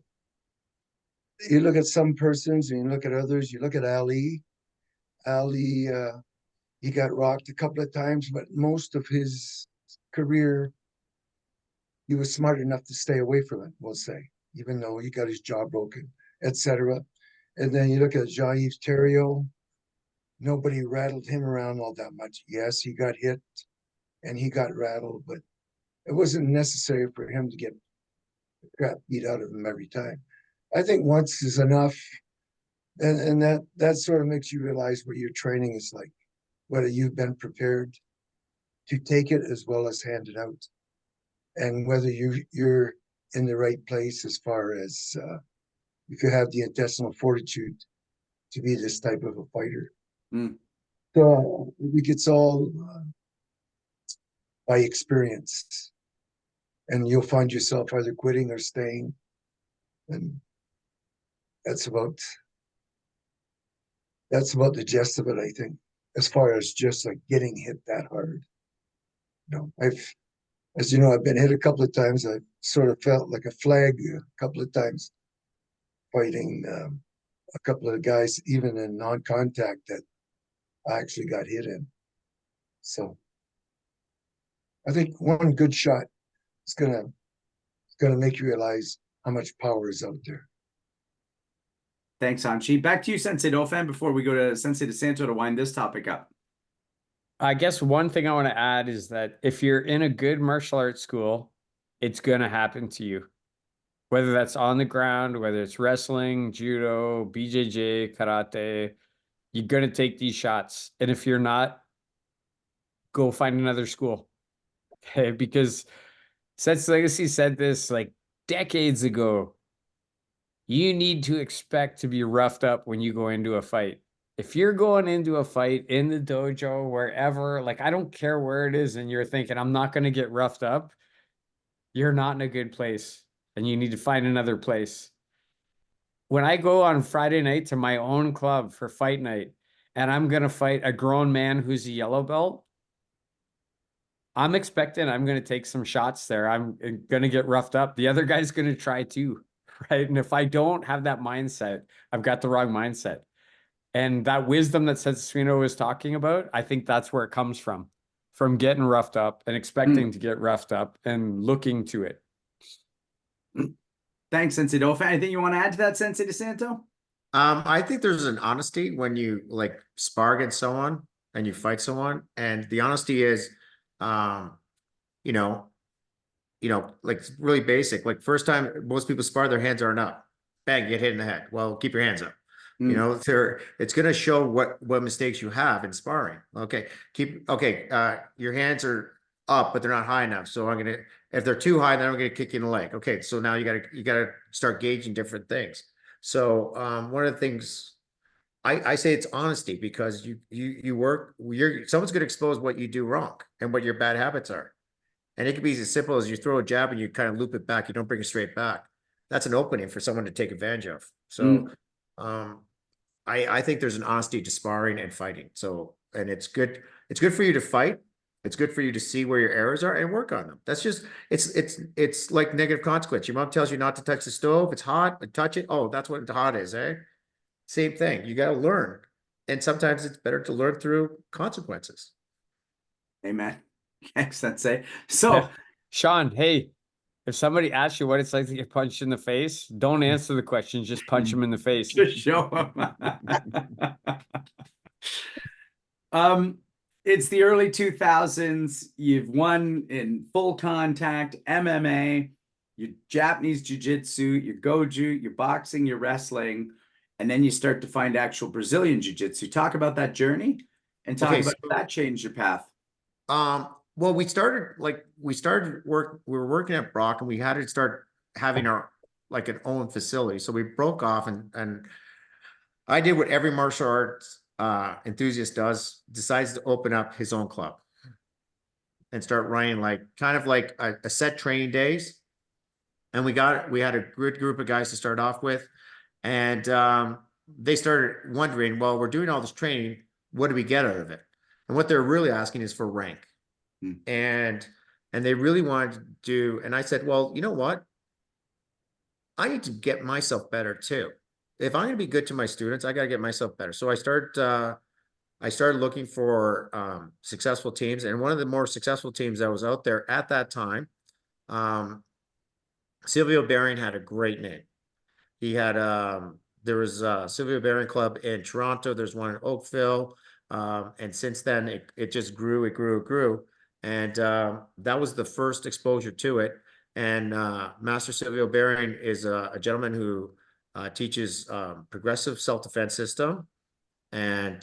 you look at some persons and you look at others. You look at Ali. Ali, he got rocked a couple of times, but most of his career, he was smart enough to stay away from it, we'll say, even though he got his jaw broken, etc. And then you look at Jean-Yves Thériault, nobody rattled him around all that much. Yes, he got hit and he got rattled, but it wasn't necessary for him to get the crap beat out of him every time. I think once is enough. And that sort of makes you realize what your training is like, whether you've been prepared to take it as well as hand it out, and whether you're in the right place as far as if you have the intestinal fortitude to be this type of a fighter. So I think it's all by experience, and you'll find yourself either quitting or staying, and that's about the gist of it, I think, as far as just like getting hit that hard. You know, as you know, I've been hit a couple of times. I sort of felt like a flag a couple of times fighting a couple of guys, even in non-contact, that I actually got hit in. So I think one good shot is gonna make you realize how much power is out there. Thanks, Hanshi. Back to you, Sensei Dauphin, before we go to Sensei DiSanto to wind this topic up. I guess one thing I want to add is that if you're in a good martial arts school, it's going to happen to you. Whether that's on the ground, whether it's wrestling, judo, BJJ, karate, you're going to take these shots. And if you're not, go find another school. Okay, because Sensei Legacy said this like decades ago. You need to expect to be roughed up when you go into a fight. If you're going into a fight in the dojo, wherever, like I don't care where it is, and you're thinking, I'm not going to get roughed up, you're not in a good place and you need to find another place. When I go on Friday night to my own club for fight night and I'm going to fight a grown man who's a yellow belt, I'm expecting I'm going to take some shots there. I'm going to get roughed up. The other guy's going to try too, right? And if I don't have that mindset, I've got the wrong mindset. And that wisdom that Sensei Suino was talking about, I think that's where it comes from getting roughed up and expecting to get roughed up and looking to it. Thanks, Sensei Dauphin. Anything you want to add to that, Sensei DiSanto? I think there's an honesty when you like spar against someone and you fight someone, and the honesty is, you know, you know, like really basic. Like first time most people spar, their hands aren't up. Bang, you get hit in the head. Well, keep your hands up. You know, it's going to show what mistakes you have in sparring. Okay, your hands are up, but they're not high enough. So if they're too high, then I'm gonna kick you in the leg. Okay, so now you gotta start gauging different things. So one of the things I say it's honesty, because someone's gonna expose what you do wrong and what your bad habits are. And it could be as simple as you throw a jab and you kind of loop it back, you don't bring it straight back. That's an opening for someone to take advantage of. So I think there's an honesty to sparring and fighting. So, and it's good for you to fight. It's good for you to see where your errors are and work on them. That's just, it's like negative consequence. Your mom tells you not to touch the stove. It's hot, touch it. Oh, that's what hot is, eh? Same thing. You got to learn. And sometimes it's better to learn through consequences. Amen. Thanks, Sensei. So, Sean, hey, if somebody asks you what it's like to get punched in the face, don't answer the question. Just punch them in the face. just show them. It's the early 2000s. You've won in full contact, MMA, your Japanese jiu-jitsu, your goju, your boxing, your wrestling, and then you start to find actual Brazilian jiu-jitsu. Talk about that journey and talk about how that changed your path. Well, we were working at Brock, and we had to start having our an own facility. So we broke off, and I did what every martial arts enthusiast decides to open up his own club and start running kind of like a set training days. And we had a good group of guys to start off with. And they started wondering, well, we're doing all this training, what do we get out of it? And what they're really asking is for rank. And they really wanted to do, and I said, well, you know what? I need to get myself better too. If I'm going to be good to my students, I got to get myself better. So I started looking for successful teams. And one of the more successful teams that was out there at that time, Sylvio Behring had a great name. He had, there was Sylvio Behring Club in Toronto. There's one in Oakville. And since then, it just grew, it grew. And that was the first exposure to it. And Master Sylvio Behring is a gentleman who teaches progressive self-defense system. And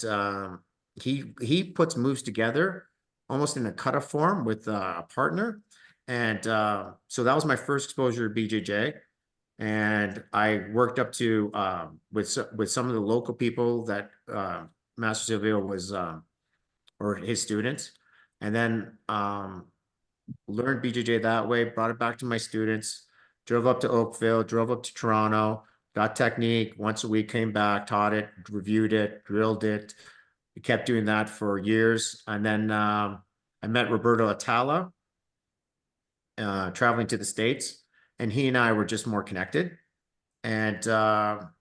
he puts moves together almost in a cut-off form with a partner. And so that was my first exposure to BJJ. And I worked up to with some of the local people that Master Sylvio was, or his students. And then learned BJJ that way, brought it back to my students, drove up to Oakville, drove up to Toronto, got technique once a week, came back, taught it, reviewed it, drilled it. We kept doing that for years. And then I met Roberto Atalla, traveling to the States, and he and I were just more connected. And got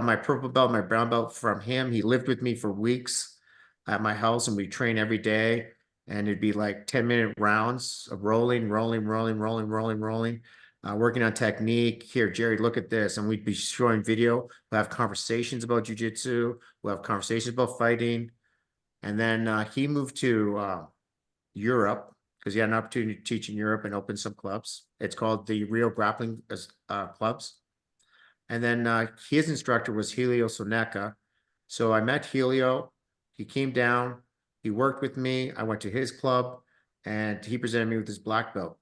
my purple belt, my brown belt from him. He lived with me for weeks at my house, and we train every day. And it'd be like 10-minute rounds of rolling, working on technique. Here, Gerry, look at this. And we'd be showing video. We'll have conversations about jiu-jitsu. We'll have conversations about fighting. And then he moved to Europe because he had an opportunity to teach in Europe and open some clubs. It's called the Rio Grappling Clubs. And then his instructor was Helio Soneca. So I met Helio. He came down. He worked with me. I went to his club, and he presented me with his black belt.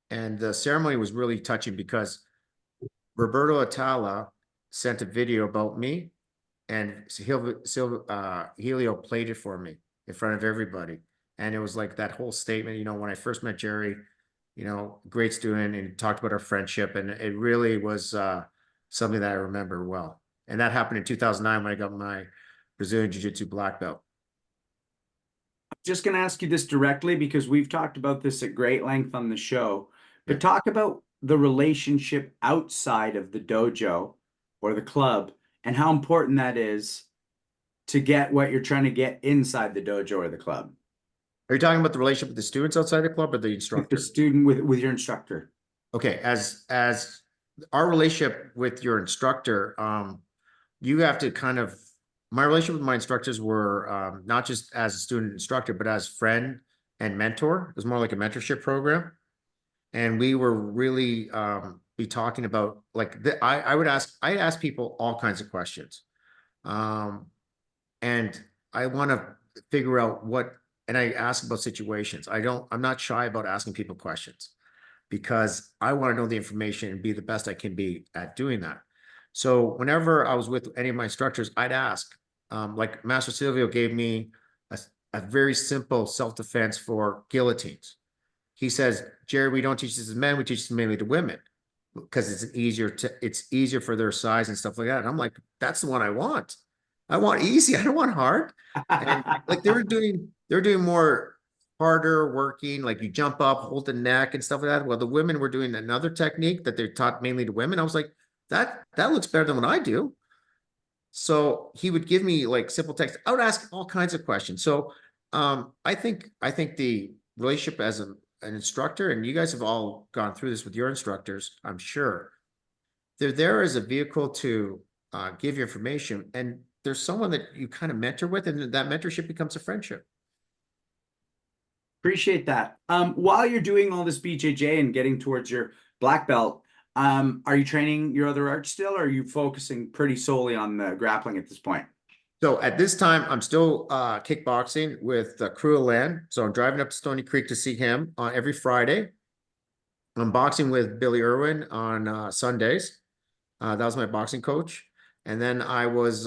And the ceremony was really touching because Roberto Atalla sent a video about me, and Helio played it for me in front of everybody. And it was like that whole statement, you know, when I first met Gerry, you know, great student, and talked about our friendship. And it really was something that I remember well. And that happened in 2009 when I got my Brazilian Jiu-Jitsu black belt. Just going to ask you this directly because we've talked about this at great length on the show, but talk about the relationship outside of the dojo or the club and how important that is to get what you're trying to get inside the dojo or the club. Are you talking about the relationship with the students outside the club or the instructor? With the student, with your instructor. Okay, as our relationship with your instructor, you have to kind of, my relationship with my instructors were not just as a student instructor, but as friend and mentor. It was more like a mentorship program. and we were really be talking about like I ask people all kinds of questions, and I want to figure out what, and I ask about situations. I'm not shy about asking people questions because I want to know the information and be the best I can be at doing that. So whenever I was with any of my instructors, I'd ask, like Master Sylvio gave me a very simple self-defense for guillotines. He says, Gerry, we don't teach this to men, we teach this mainly to women because it's easier for their size and stuff like that. And I'm like, that's the one I want. I want easy. I don't want hard. And like they were doing more harder working, like you jump up, hold the neck and stuff like that. Well, the women were doing another technique that they're taught mainly to women. I was like, that looks better than what I do. So he would give me like simple text. I would ask all kinds of questions. So I think the relationship as an instructor, and you guys have all gone through this with your instructors, I'm sure. They're there as a vehicle to give you information, and there's someone that you kind of mentor with, and that mentorship becomes a friendship. Appreciate that. While you're doing all this BJJ and getting towards your black belt, are you training your other arts still, or are you focusing pretty solely on the grappling at this point? So at this time, I'm still kickboxing with Crew of Land. So I'm driving up to Stony Creek to see him on every Friday. I'm boxing with Billy Irwin on Sundays. That was my boxing coach. And then I was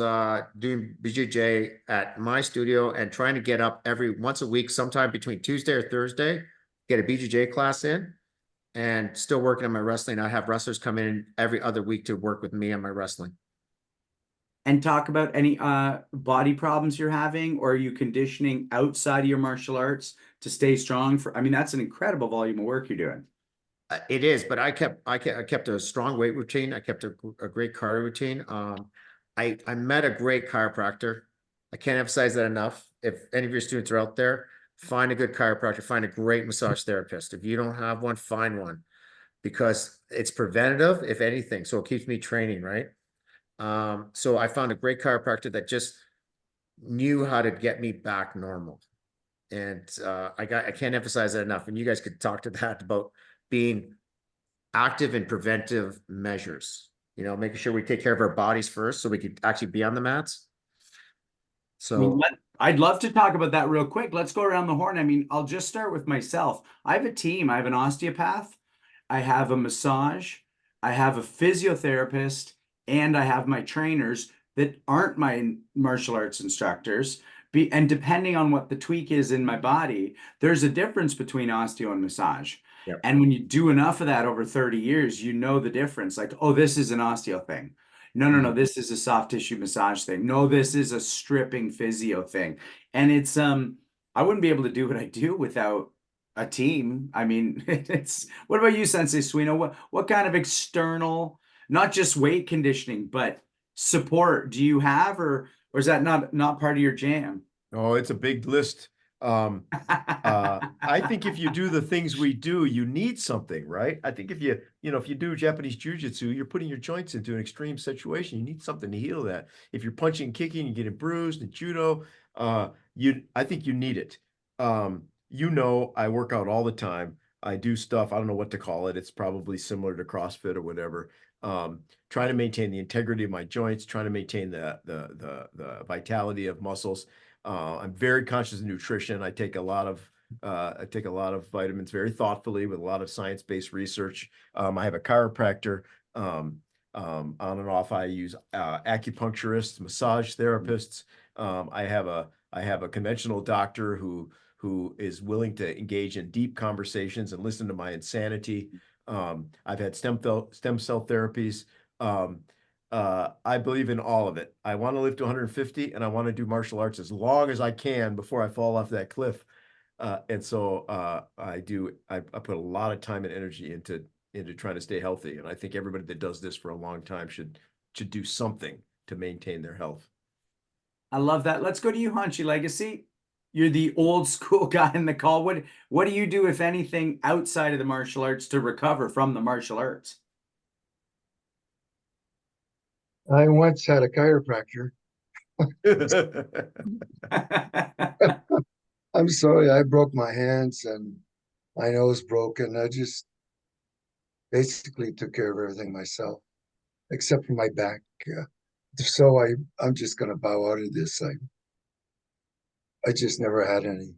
doing BJJ at my studio and trying to get up every once a week, sometime between Tuesday or Thursday, get a BJJ class in, and still working on my wrestling. I have wrestlers come in every other week to work with me on my wrestling. And talk about any body problems you're having, or are you conditioning outside of your martial arts to stay strong for, I mean, that's an incredible volume of work you're doing. It is, but I kept a strong weight routine. I kept a great cardio routine. I met a great chiropractor. I can't emphasize that enough. If any of your students are out there, find a good chiropractor, find a great massage therapist. If you don't have one, find one, because it's preventative, if anything. So it keeps me training, right? So I found a great chiropractor that just knew how to get me back normal. And I can't emphasize that enough. And you guys could talk to that about being active in preventive measures, making sure we take care of our bodies first so we could actually be on the mats. So I'd love to talk about that real quick. Let's go around the horn. I mean, I'll just start with myself. I have a team. I have an osteopath, I have a massage, I have a physiotherapist, and I have my trainers that aren't my martial arts instructors. And depending on what the tweak is in my body, there's a difference between osteo and massage. Yep. And when you do enough of that over 30 years, you know the difference. Like, oh, this is an osteo thing. No, this is a soft tissue massage thing. No, this is a stripping physio thing. And it's I wouldn't be able to do what I do without a team. I mean, what about you, Sensei Suino? What kind of external, not just weight conditioning, but support do you have, or is that not part of your jam? Oh, it's a big list. I think if you do the things we do, you need something, right? I think if you do Japanese jiu-jitsu, you're putting your joints into an extreme situation. You need something to heal that. If you're punching, kicking, you're getting bruised in judo, I think you need it. I work out all the time. I do stuff, I don't know what to call it. It's probably similar to CrossFit or whatever. Trying to maintain the integrity of my joints, trying to maintain the vitality of muscles. I'm very conscious of nutrition. I take a lot of vitamins very thoughtfully with a lot of science-based research. I have a chiropractor. On and off, I use acupuncturists, massage therapists. I have a conventional doctor who is willing to engage in deep conversations and listen to my insanity. I've had stem cell therapies. I believe in all of it. I want to live to 150, and I want to do martial arts as long as I can before I fall off that cliff. And so I put a lot of time and energy into trying to stay healthy. And I think everybody that does this for a long time should do something to maintain their health. I love that. Let's go to you, Hanshy Legacy. You're the old school guy in the call. What do you do, if anything, outside of the martial arts to recover from the martial arts? I once had a chiropractor. I'm sorry, I broke my hands and my nose broken. basically took care of everything myself, except for my back. So I'm just gonna bow out of this. I just never had any.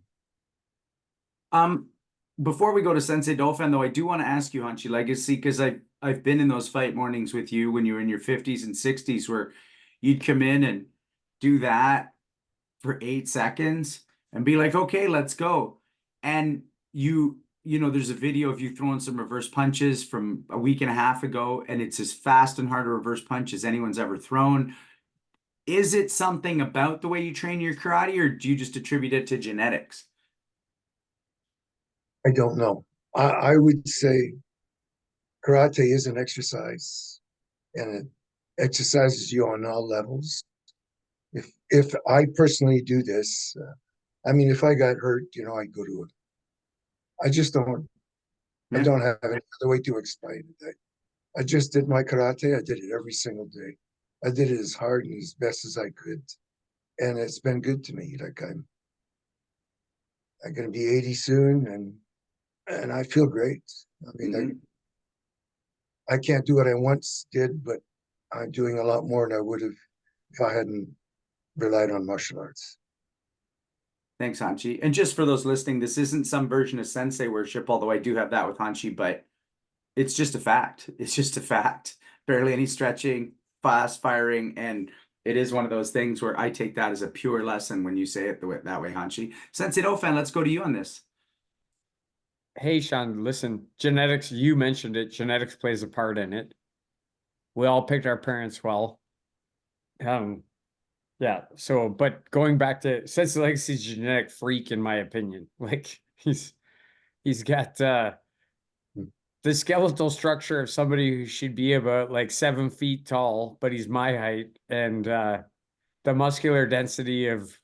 Before we go to Sensei Dolphin, though, I do want to ask you, Hanshi Legacy, because I've been in those fight mornings with you when you were in your 50s and 60s, where you'd come in and do that for 8 seconds and be like, okay, let's go. And you know, there's a video of you throwing some reverse punches from a week and a half ago, and it's as fast and hard a reverse punch as anyone's ever thrown. Is it something about the way you train your karate, or do you just attribute it to genetics? I don't know. I would say karate is an exercise, and it exercises you on all levels. If I personally do this, I mean, if I got hurt, you know, I'd go to it. I just don't. I Yeah. don't have any other way to explain it. I just did my karate. I did it every single day. I did it as hard and as best as I could, and it's been good to me. Like I'm gonna be 80 soon, and I feel great. I mean, I can't do what I once did, but I'm doing a lot more than I would have if I hadn't relied on martial arts. Thanks, Hanshi. And just for those listening, this isn't some version of Sensei worship, although I do have that with Hanshi, but it's just a fact. It's just a fact. Barely any stretching, fast firing, and it is one of those things where I take that as a pure lesson when you say it that way, Hanshi. Sensei Dofan, let's go to you on this. Hey, Sean, listen, genetics, you mentioned it. Genetics plays a part in it. We all picked our parents well. Yeah, so, but going back to Sensei Legacy's a genetic freak, in my opinion. Like, he's got the skeletal structure of somebody who should be about like 7 feet tall, but he's my height, and the muscular density of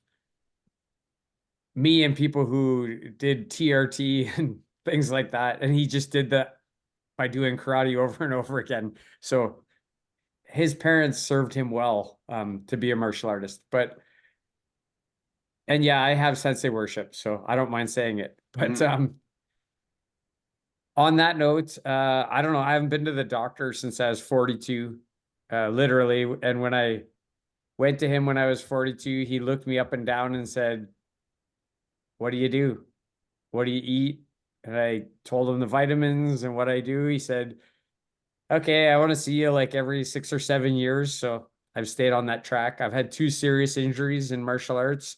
me and people who did TRT and things like that. And he just did that by doing karate over and over again. So his parents served him well to be a martial artist. And yeah, I have sensei worship, so I don't mind saying it. But on that note, I don't know. I haven't been to the doctor since I was 42, literally. And when I went to him when I was 42, he looked me up and down and said, "What do you do? What do you eat?" And I told him the vitamins and what I do. He said, "Okay, I want to see you like every 6 or 7 years." So I've stayed on that track. I've had 2 serious injuries in martial arts.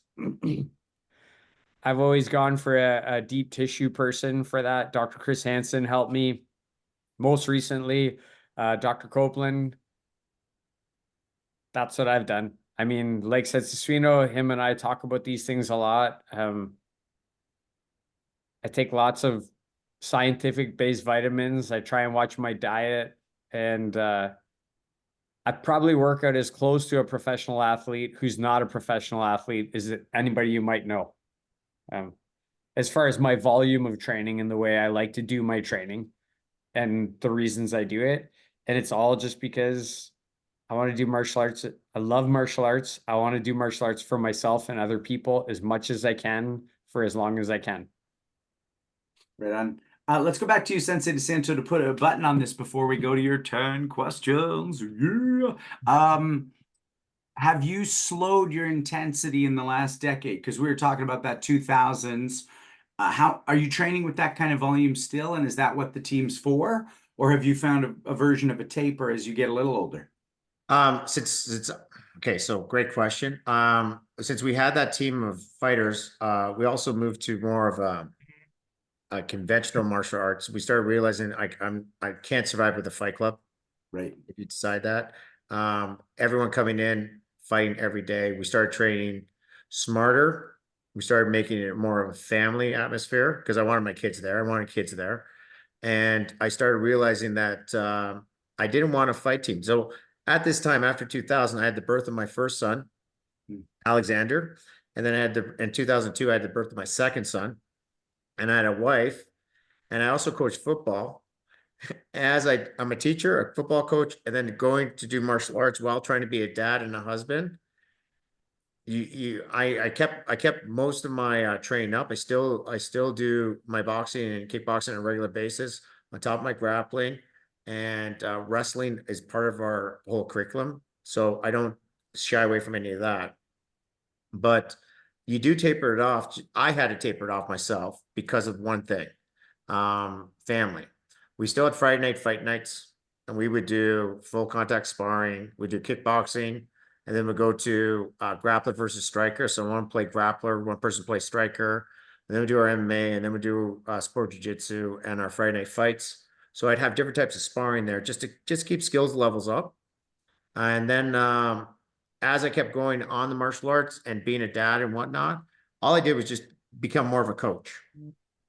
I've always gone for a deep tissue person for that. Dr. Chris Hansen helped me. Most recently, Dr. Copeland. That's what I've done. I mean, like Sensei Suino, him and I talk about these things a lot. I take lots of scientific-based vitamins. I try and watch my diet, and I probably work out as close to a professional athlete who's not a professional athlete as anybody you might know. As far as my volume of training and the way I like to do my training and the reasons I do it. And it's all just because I want to do martial arts. I love martial arts. I want to do martial arts for myself and other people as much as I can for as long as I can. Right on. Let's go back to you, Sensei DiSanto, to put a button on this before we go to your 10 questions. Yeah. Have you slowed your intensity in the last decade? Because we were talking about that 2000s. How are you training with that kind of volume still? And is that what the team's for? Or have you found a version of a taper as you get a little older? Okay, so great question. Since we had that team of fighters, we also moved to more of a conventional martial arts. We started realizing I can't survive with a fight club. Right. If you decide that, everyone coming in, fighting every day. We started training smarter. We started making it more of a family atmosphere because I wanted my kids there. I wanted kids there. And I started realizing that I didn't want a fight team. So at this time, after 2000, I had the birth of my first son, Alexander. And then in 2002, I had the birth of my second son. And I had a wife. And I also coached football. I'm a teacher, a football coach, and then going to do martial arts while trying to be a dad and a husband. I kept most of my training up. I still do my boxing and kickboxing on a regular basis on top of my grappling. and wrestling is part of our whole curriculum. So I don't shy away from any of that. But you do taper it off. I had to taper it off myself because of one thing, family. We still had Friday night fight nights, and we would do full contact sparring. We do kickboxing, and then we go to grappler versus striker. So one play grappler, one person play striker, and then we do our MMA, and then we do sport jiu-jitsu and our Friday night fights. So I'd have different types of sparring there just to keep skills levels up. And then as I kept going on the martial arts and being a dad and whatnot, all I did was just become more of a coach.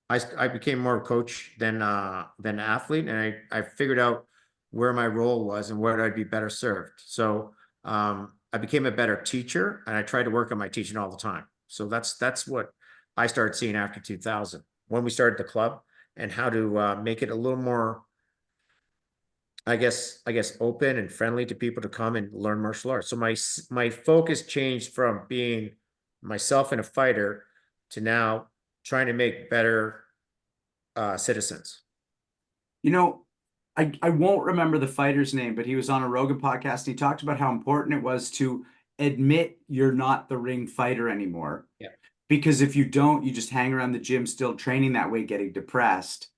I became more of a coach than athlete, and I figured out where my role was and where I'd be better served. So I became a better teacher, and I tried to work on my teaching all the time. So that's what I started seeing after 2000 when we started the club, and how to make it a little more, I guess open and friendly to people to come and learn martial arts. So my focus changed from being myself and a fighter to now trying to make better citizens. You know, I won't remember the fighter's name, but he was on a Rogan podcast and he talked about how important it was to admit you're not the ring fighter anymore. Yeah. Because if you don't, you just hang around the gym still training that way, getting depressed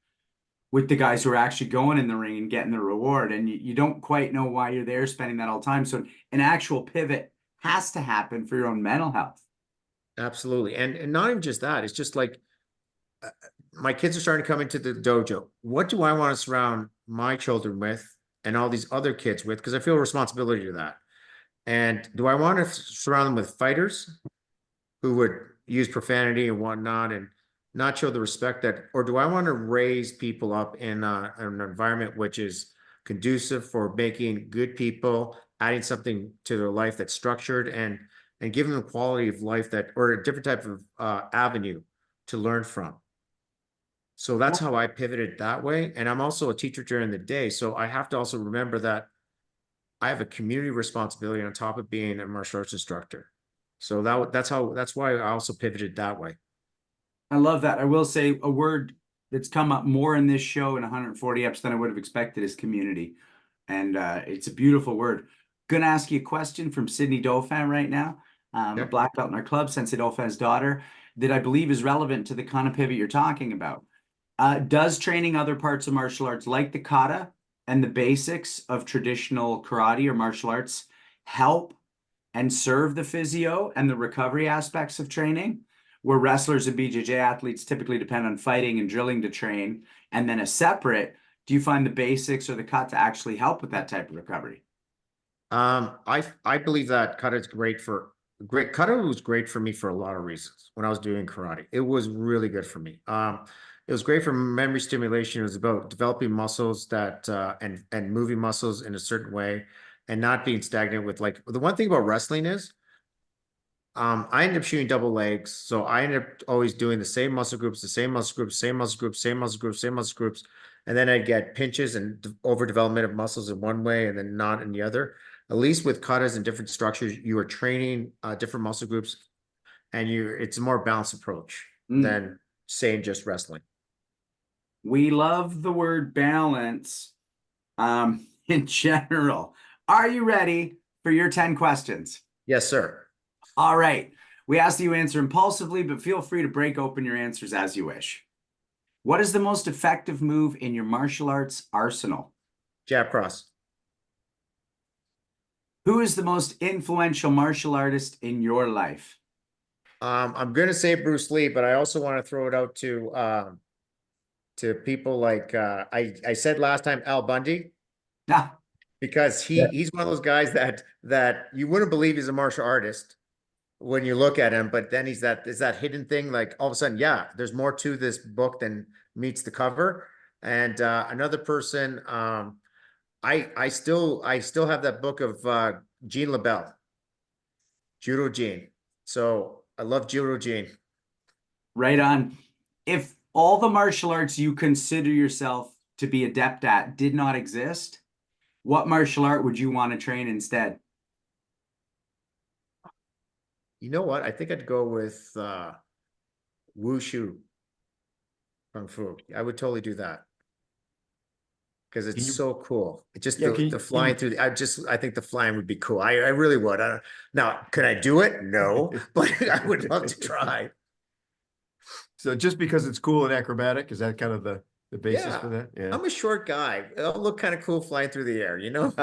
with the guys who are actually going in the ring and getting the reward. And you don't quite know why you're there spending that all the time. So an actual pivot has to happen for your own mental health. Absolutely. And not even just that, it's just like my kids are starting to come into the dojo. What do I want to surround my children with and all these other kids with? Because I feel a responsibility to that. And do I want to surround them with fighters who would use profanity and whatnot and not show the respect that, or do I want to raise people up in an environment which is conducive for making good people, adding something to their life that's structured, and giving them quality of life that, or a different type of avenue to learn from. So that's how I pivoted that way. And I'm also a teacher during the day. So I have to also remember that I have a community responsibility on top of being a martial arts instructor. So that's why I also pivoted that way. I love that. I will say a word that's come up more in this show in 140 eps than I would have expected is community. And it's a beautiful word. Gonna ask you a question from Sydney Dauphin right now, a black belt in our club, Sensei Dauphin's daughter, that I believe is relevant to the kind of pivot you're talking about. Does training other parts of martial arts like the kata and the basics of traditional karate or martial arts help and serve the physio and the recovery aspects of training, where wrestlers and BJJ athletes typically depend on fighting and drilling to train, and then a separate, do you find the basics or the kata actually help with that type of recovery? I believe that kata is kata was great for me for a lot of reasons. When I was doing karate, it was really good for me. It was great for memory stimulation. It was about developing muscles that and moving muscles in a certain way and not being stagnant with, like, the one thing about wrestling is I ended up shooting double legs. So I ended up always doing the same muscle groups, same muscle groups. And then I'd get pinches and overdevelopment of muscles in one way and then not in the other. At least with katas and different structures, you are training different muscle groups, and it's a more balanced approach than saying just wrestling. We love the word balance in general. Are you ready for your 10 questions? Yes, sir. All right. We ask that you answer impulsively, but feel free to break open your answers as you wish. What is the most effective move in your martial arts arsenal? Jab cross. Who is the most influential martial artist in your life? I'm going to say Bruce Lee, but I also want to throw it out to people like I said last time, Al Bundy, because he's one of those guys that you wouldn't believe he's a martial artist when you look at him, but then is that hidden thing, like all of a sudden, yeah, there's more to this book than meets the cover. And another person, I still have that book of Gene LaBelle, Judo Gene. So I love Judo Gene. Right on. If all the martial arts you consider yourself to be adept at did not exist, what martial art would you want to train instead? You know what? I think I'd go with Wushu Kung Fu. I would totally do that. because it's Can you- so cool. It just Yeah, the flying through. I think the flying would be cool. I really would. I don't, now, could I do it? No, but I would love to try. So just because it's cool and acrobatic, is that kind of the basis Yeah. for that? Yeah. I'm a short guy. It'll look kind of cool flying through the air, you know?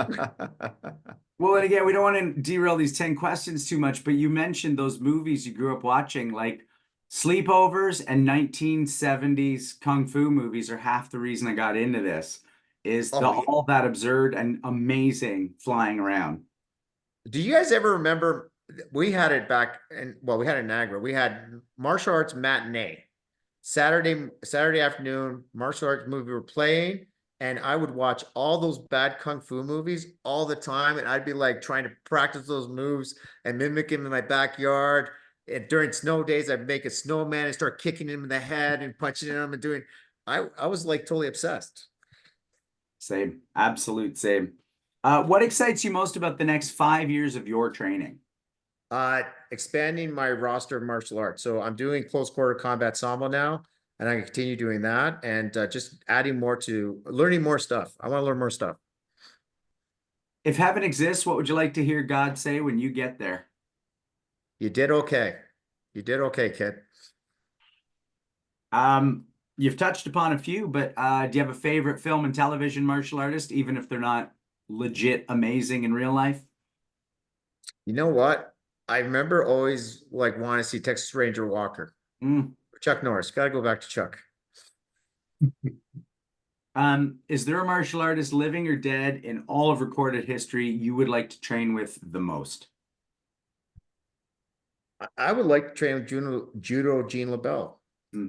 Well, and again, we don't want to derail these 10 questions too much, but you mentioned those movies you grew up watching, like Sleepovers and 1970s Kung Fu movies are half the reason I got into this, is Oh, yeah. all that absurd and amazing flying around. Do you guys ever remember? We had it back, and well, we had it in Niagara. We had martial arts matinee. Saturday afternoon, martial arts movie were playing, and I would watch all those bad kung fu movies all the time, and I'd be like trying to practice those moves and mimic them in my backyard. And during snow days, I'd make a snowman and start kicking him in the head and punching him and doing. I was like totally obsessed. Same, absolute same. What excites you most about the next 5 years of your training? Expanding my roster of martial arts. So I'm doing close quarter combat sambo now, and I continue doing that, and just adding more to learning more stuff. I want to learn more stuff. If heaven exists, what would you like to hear God say when you get there? You did okay. You did okay, kid. You've touched upon a few, but do you have a favorite film and television martial artist, even if they're not legit amazing in real life? You know what? I remember always like wanting to see Texas Ranger Walker. Chuck Norris. Got to go back to Chuck. Is there a martial artist living or dead in all of recorded history you would like to train with the most? I would like to train with Judo Gene LaBelle. Hmm.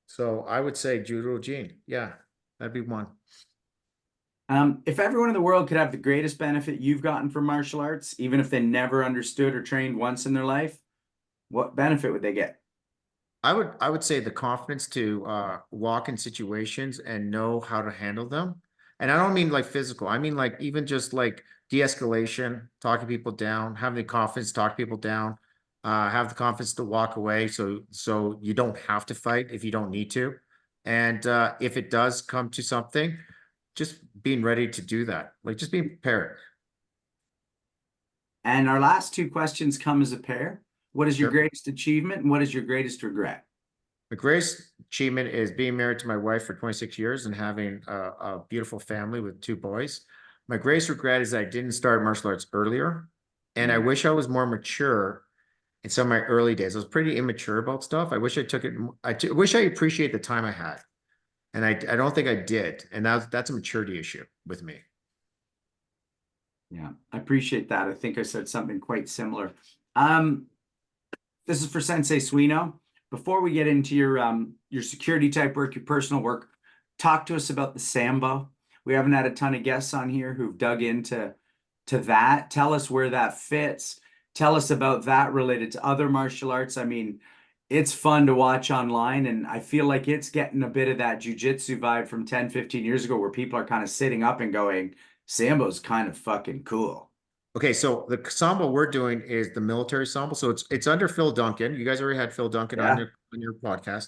So I would say Judo Gene. Yeah, that'd be one. If everyone in the world could have the greatest benefit you've gotten from martial arts, even if they never understood or trained once in their life, what benefit would they get? I would say the confidence to walk in situations and know how to handle them. And I don't mean like physical. I mean like even just like de-escalation, talking people down, having the confidence to talk people down, have the confidence to walk away so you don't have to fight if you don't need to. And if it does come to something, just being ready to do that. Like just being prepared. And our last two questions come as a pair. What is your Sure. greatest achievement and what is your greatest regret? The greatest achievement is being married to my wife for 26 years and having a beautiful family with 2 boys. My greatest regret is I didn't start martial arts earlier. And I wish I was more mature in some of my early days. I was pretty immature about stuff. I wish I took it. I wish I appreciate the time I had. And I don't think I did. And that's a maturity issue with me. Yeah, I appreciate that. I think I said something quite similar. This is for Sensei Suino. Before we get into your security type work, your personal work, talk to us about the Sambo. We haven't had a ton of guests on here who've dug into that. Tell us where that fits. Tell us about that related to other martial arts. I mean, it's fun to watch online, and I feel like it's getting a bit of that jujitsu vibe from 10, 15 years ago where people are kind of sitting up and going, Sambo's kind of fucking cool. Okay, so the sambo we're doing is the military sambo. So it's under Phil Duncan. You guys already had Phil Duncan on your podcast.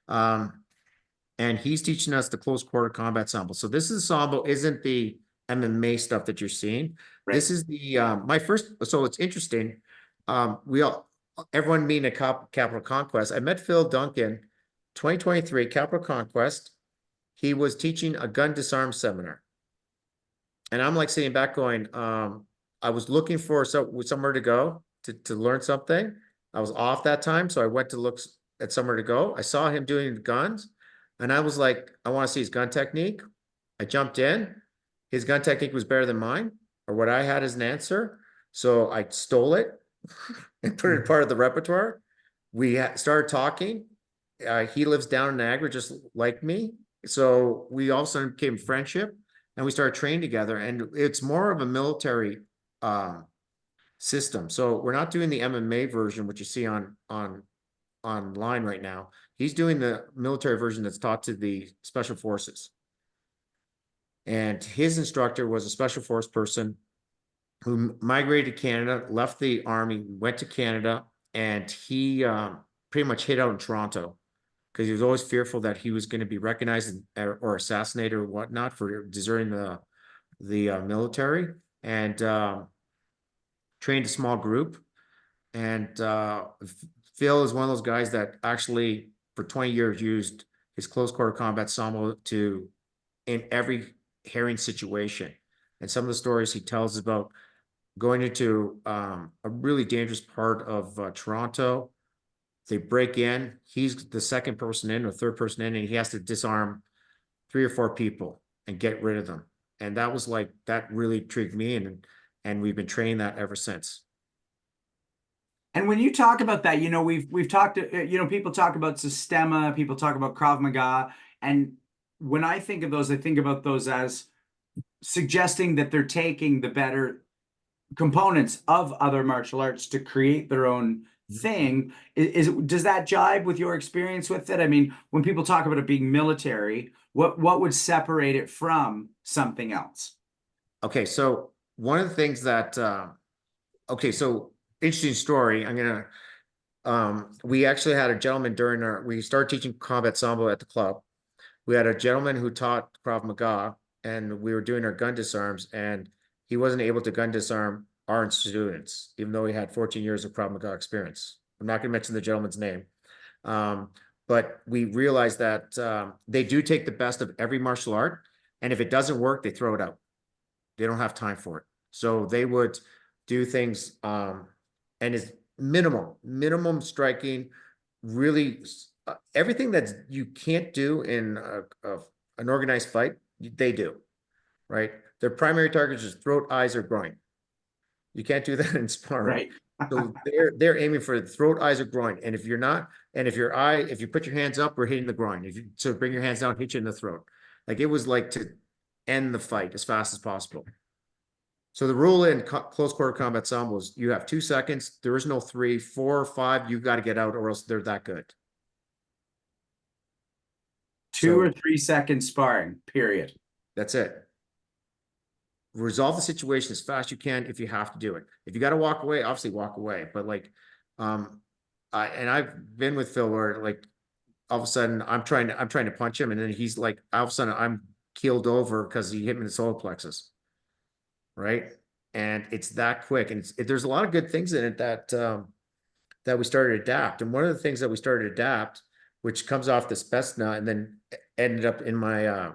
And he's teaching us the close quarter combat sambo. So this is sambo, isn't the MMA stuff that you're seeing. Right. This is the my first. So it's interesting. Everyone meeting at Capital Conquest. I met Phil Duncan, 2023 Capital Conquest. He was teaching a gun disarm seminar, and I'm like sitting back going, I was looking for somewhere to go to learn something. I was off that time, so I went to look at somewhere to go. I saw him doing guns, and I was like, I want to see his gun technique. I jumped in. His gun technique was better than mine, or what I had as an answer. So I stole it and put it part of the repertoire. We started talking. He lives down in Niagara, just like me. So we all of a sudden became friendship, and we started training together. And it's more of a military system. So we're not doing the MMA version, which you see online right now. He's doing the military version that's taught to the special forces. And his instructor was a special force person who migrated to Canada, left the army, went to Canada, and he pretty much hid out in Toronto because he was always fearful that he was going to be recognized or assassinated or whatnot for deserting the military, and trained a small group. And Phil is one of those guys that actually for 20 years used his close quarter combat sambo in every herring situation. And some of the stories he tells about going into a really dangerous part of Toronto. They break in, he's the second person in or third person in, and he has to disarm 3 or 4 people and get rid of them. And that was like, that really intrigued me, and we've been training that ever since. And when you talk about that, you know, we've talked, you know, people talk about Systema, people talk about Krav Maga, and when I think of those, I think about those as suggesting that they're taking the better components of other martial arts to create their own thing. Does that jibe with your experience with it? I mean, when people talk about it being military, what would separate it from something else? Okay, so one of the things that okay, so interesting story. I'm gonna we actually had a gentleman during we started teaching combat sambo at the club. We had a gentleman who taught Krav Maga, and we were doing our gun disarms, and he wasn't able to gun disarm our students, even though he had 14 years of Krav Maga experience. I'm not going to mention the gentleman's name, but we realized that they do take the best of every martial art, and if it doesn't work, they throw it out. They don't have time for it. So they would do things, and it's minimum striking, really everything that you can't do in an organized fight, they do, right? Their primary target is throat, eyes, or groin. You can't do that in sparring. Right. So they're aiming for the throat, eyes, or groin. And if you're not, and if you put your hands up, we're hitting the groin. So bring your hands down, hit you in the throat. Like it was like to end the fight as fast as possible. So the rule in close quarter combat sambo is you have 2 seconds. There is no 3, 4, 5. You got to get out, or else they're that good. 2 or 3 seconds sparring, period. That's it. Resolve the situation as fast as you can if you have to do it. If you got to walk away, obviously walk away. But like, I've been with Phil where like all of a sudden I'm trying to punch him, and then he's like, all of a sudden I'm keeled over because he hit me in the solar plexus. Right. And it's that quick. And there's a lot of good things in it that we started to adapt. And one of the things that we started to adapt, which comes off the Spetsna and then ended up in my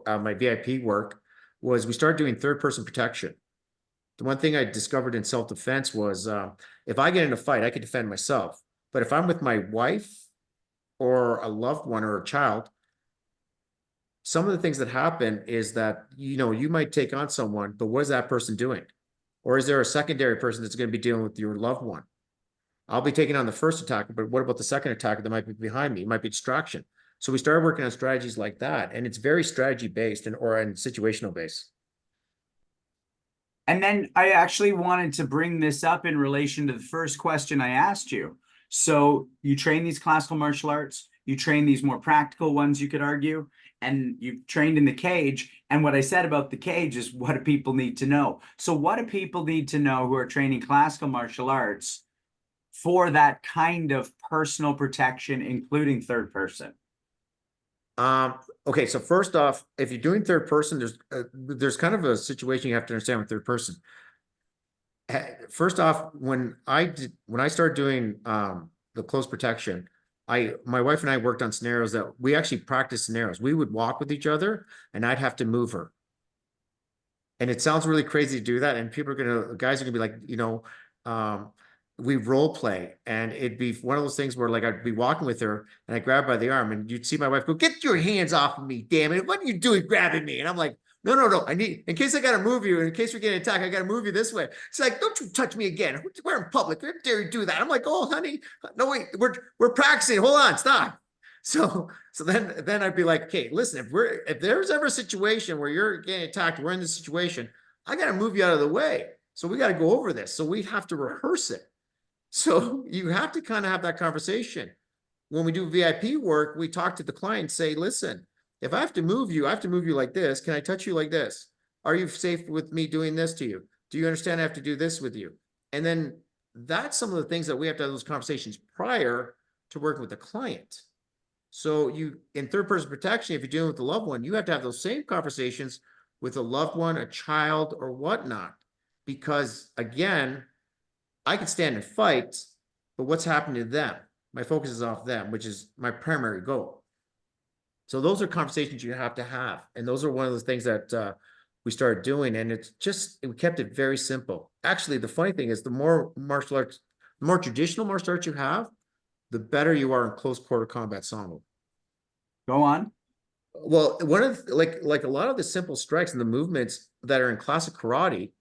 my VIP work, was we started doing third-person protection. The one thing I discovered in self-defense was if I get in a fight, I can defend myself. But if I'm with my wife or a loved one or a child, some of the things that happen is that, you know, you might take on someone, but what is that person doing? Or is there a secondary person that's going to be dealing with your loved one? I'll be taking on the first attacker, but what about the second attacker that might be behind me? It might be distraction. So we started working on strategies like that, and it's very strategy based and situational based. And then I actually wanted to bring this up in relation to the first question I asked you. So you train these classical martial arts, you train these more practical ones, you could argue, and you've trained in the cage. And what I said about the cage is, what do people need to know? So what do people need to know who are training classical martial arts for that kind of personal protection, including third person? Okay, so first off, if you're doing third person, there's kind of a situation you have to understand with third person. First off, when I started doing the close protection, my wife and I worked on scenarios that we actually practiced scenarios. We would walk with each other, and I'd have to move her. And it sounds really crazy to do that, and guys are gonna be like, you know, we role play, and it'd be one of those things where like I'd be walking with her and I grab her by the arm, and you'd see my wife go, "Get your hands off of me, damn it. What are you doing grabbing me?" And I'm like, no. I need, in case I got to move you, in case we're getting attacked, I got to move you this way. It's like, "Don't you touch me again. We're in public. How dare you do that?" I'm like, "Oh, honey, no, wait, we're practicing. Hold on, stop." So then I'd be like, "Okay, listen, if there's ever a situation where you're getting attacked, we're in this situation, I got to move you out of the way. So we got to go over this. So we have to rehearse it." So you have to kind of have that conversation. When we do VIP work, we talk to the client, say, "Listen, if I have to move you, I have to move you like this. Can I touch you like this? Are you safe with me doing this to you? Do you understand I have to do this with you?" And then that's some of the things that we have to have those conversations prior to working with the client. So you, in third person protection, if you're dealing with a loved one, you have to have those same conversations with a loved one, a child, or whatnot. Because again, I can stand and fight, but what's happening to them? My focus is off them, which is my primary goal. So those are conversations you have to have. And those are one of the things that we started doing. And it's just, we kept it very simple. Actually, the funny thing is the more martial arts, the more traditional martial arts you have, the better you are in close quarter combat sambo. Go on. Well, one of the, like a lot of the simple strikes and the movements that are in classic karate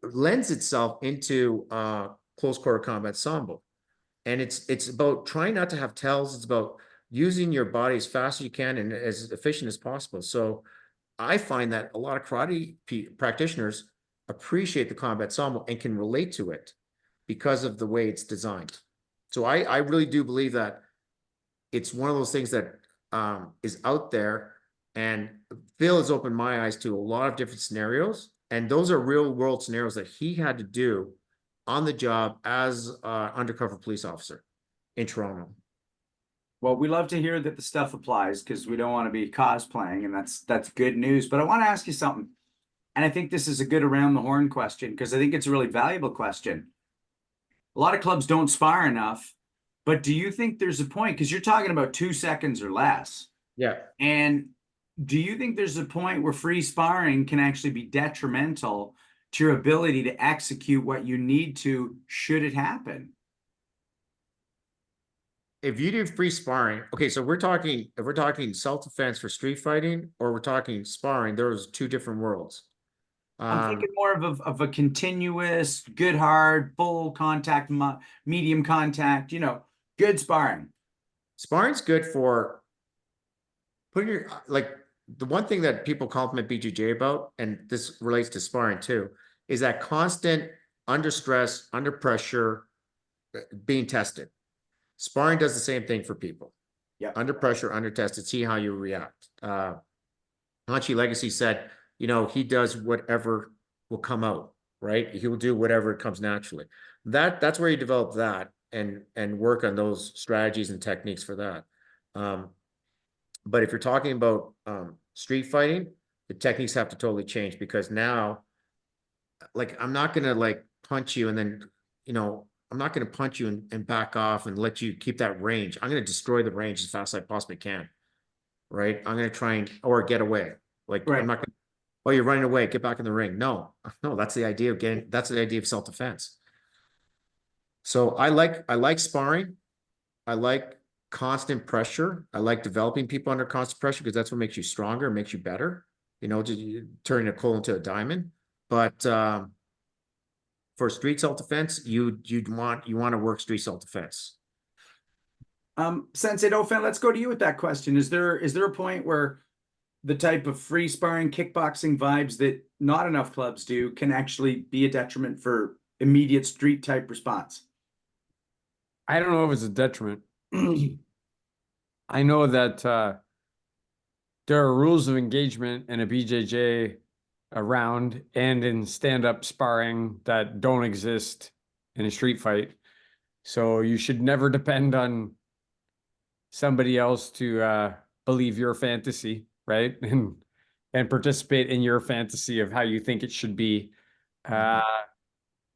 lends itself into close quarter combat sambo. And it's about trying not to have tells. It's about using your body as fast as you can and as efficient as possible. So I find that a lot of karate practitioners appreciate the combat sambo and can relate to it because of the way it's designed. So I really do believe that it's one of those things that is out there, and Phil has opened my eyes to a lot of different scenarios, and those are real world scenarios that he had to do on the job as an undercover police officer in Toronto. Well, we love to hear that the stuff applies because we don't want to be cosplaying, and that's good news. But I want to ask you something, and I think this is a good around the horn question because I think it's a really valuable question. A lot of clubs don't spar enough, but do you think there's a point, because you're talking about 2 seconds or less? Yeah. And do you think there's a point where free sparring can actually be detrimental to your ability to execute what you need to, should it happen? If you do free sparring, okay, so if we're talking self-defense for street fighting, or we're talking sparring, there's two different worlds. I'm thinking more of a continuous, good, hard, full contact, medium contact, good sparring. Sparring's good for putting your, like, the one thing that people compliment BJJ about, and this relates to sparring too, is that constant under stress, under pressure, being tested. Sparring does the same thing for people. Yeah. Under pressure, under tested, see how you react. Hanchi Legacy said, he does whatever will come out, right? He will do whatever comes naturally. That's where you develop that and work on those strategies and techniques for that. But if you're talking about street fighting, the techniques have to totally change, because now, like, I'm not gonna like punch you and then, I'm not gonna punch you and back off and let you keep that range. I'm gonna destroy the range as fast as I possibly can, right? I'm gonna try or get away. Like, right. I'm not gonna, oh, you're running away, get back in the ring. No, that's the idea of self-defense. So I like sparring. I like constant pressure. I like developing people under constant pressure, because that's what makes you stronger, makes you better, turning a coal into a diamond. But for street self-defense, you want to work street self-defense. Sensei Dauphin, let's go to you with that question. Is there a point where the type of free sparring, kickboxing vibes that not enough clubs do can actually be a detriment for immediate street type response? I don't know if it's a detriment. I know that there are rules of engagement in a BJJ round and in stand-up sparring that don't exist in a street fight. So you should never depend on somebody else to believe your fantasy, right? And participate in your fantasy of how you think it should be.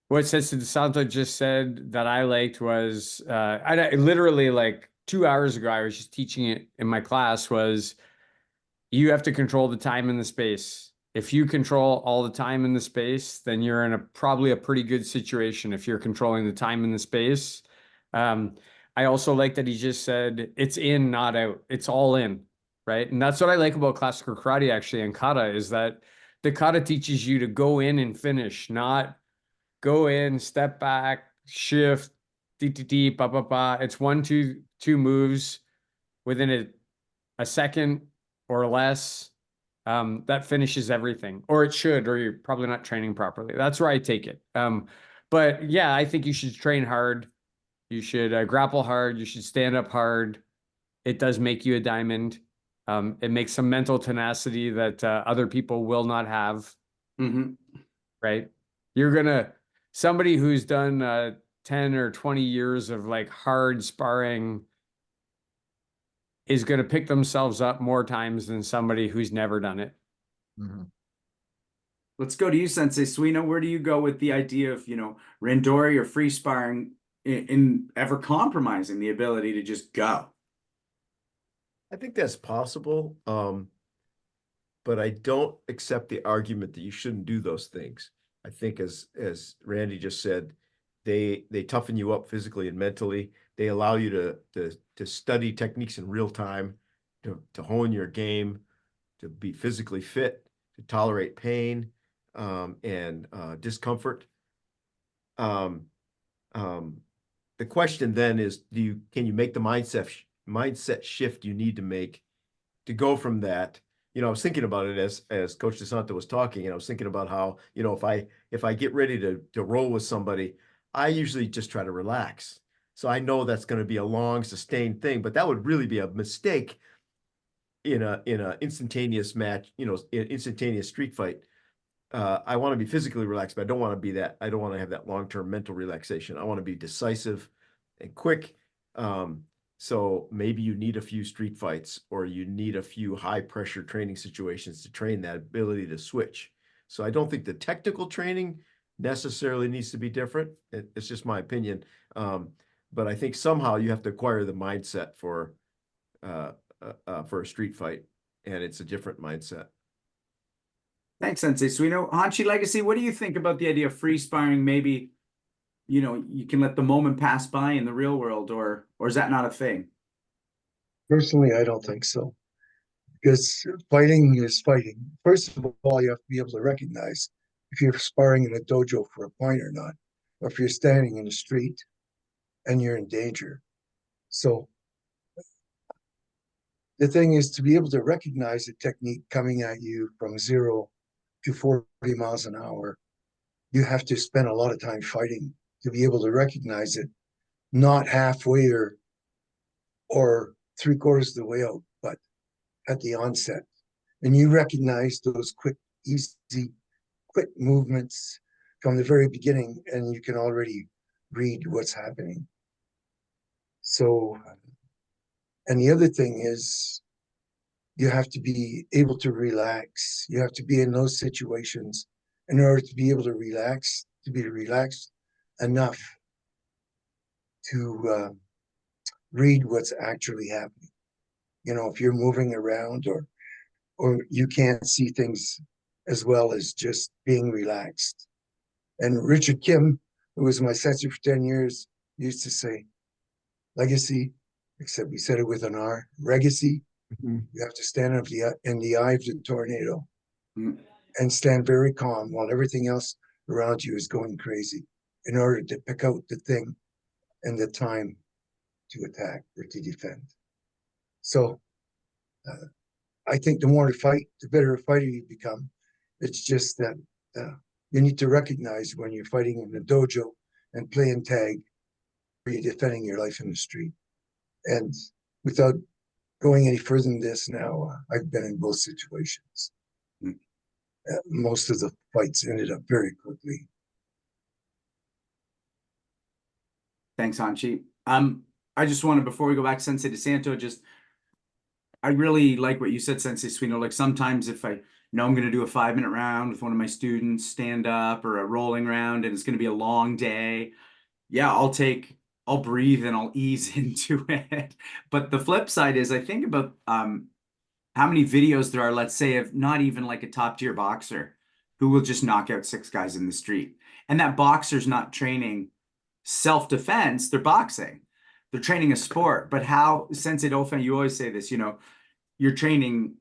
What Sensei DiSanto just said that I liked was, I literally, like 2 hours ago, I was just teaching it in my class, was you have to control the time and the space. If you control all the time and the space, then you're in probably a pretty good situation if you're controlling the time and the space. I also like that he just said it's in, not out. It's all in, right? And that's what I like about classical karate, actually, and kata, is that the kata teaches you to go in and finish, not go in, step back, shift, ba ba ba. It's 1, 2 moves within a second or less. That finishes everything, or it should, or you're probably not training properly. That's where I take it. But yeah, I think you should train hard. You should grapple hard. You should stand up hard. It does make you a diamond. It makes some mental tenacity that other people will not have. Mm-hmm. Right? Somebody who's done 10 or 20 years of like hard sparring is going to pick themselves up more times than somebody who's never done it. Mhm. Let's go to you, Sensei Suino. Where do you go with the idea of, randori or free sparring in ever compromising the ability to just go? I think that's possible. But I don't accept the argument that you shouldn't do those things. I think as Randy just said, they toughen you up physically and mentally. They allow you to study techniques in real time, to hone your game, to be physically fit, to tolerate pain and discomfort. The question then is, can you make the mindset shift you need to make to go from that? I was thinking about it as Coach DiSanto was talking, and I was thinking about how, if I get ready to roll with somebody, I usually just try to relax. So I know that's going to be a long, sustained thing, but that would really be a mistake in a instantaneous match, instantaneous street fight. I want to be physically relaxed, but I don't want to be that. I don't want to have that long-term mental relaxation. I want to be decisive and quick. So maybe you need a few street fights, or you need a few high pressure training situations to train that ability to switch. So I don't think the technical training necessarily needs to be different. It's just my opinion. But I think somehow you have to acquire the mindset for a street fight, and it's a different mindset. Thanks, Sensei Suino. Hanshi Legacy, what do you think about the idea of free sparring? Maybe, you can let the moment pass by in the real world, or is that not a thing? Personally, I don't think so. Because fighting is fighting. First of all, you have to be able to recognize if you're sparring in a dojo for a point or not, or if you're standing in the street and you're in danger. So the thing is to be able to recognize a technique coming at you from 0 to 40 miles an hour. You have to spend a lot of time fighting to be able to recognize it, not halfway or 3/4 of the way out, but at the onset. And you recognize those quick, easy, quick movements from the very beginning, and you can already read what's happening. So, and the other thing is you have to be able to relax. You have to be in those situations in order to be able to relax, to be relaxed enough to read what's actually happening. If you're moving around or you can't see things as well as just being relaxed. And Richard Kim, who was my sensei for 10 years, used to say, legacy, except we said it with an R, legacy. Mm-hmm. You have to stand up in the eye of the tornado and stand very calm while everything else around you is going crazy in order to pick out the thing and the time to attack or to defend. So I think the more to fight, the better a fighter you become. It's just that you need to recognize when you're fighting in the dojo and playing tag, or you're defending your life in the street. And without going any further than this now, I've been in both situations. Most of the fights ended up very quickly. Thanks, Hanshi. I just wanted, before we go back to Sensei DiSanto, I really like what you said, Sensei Suino. Like sometimes if I know I'm going to do a 5-minute round with one of my students, stand up, or a rolling round, and it's going to be a long day, yeah, I'll breathe and I'll ease into it. But the flip side is I think about how many videos there are, let's say, of not even like a top tier boxer who will just knock out 6 guys in the street. And that boxer's not training self-defense, they're boxing. They're training a sport. But how, Sensei Dauphin, you always say this, you're training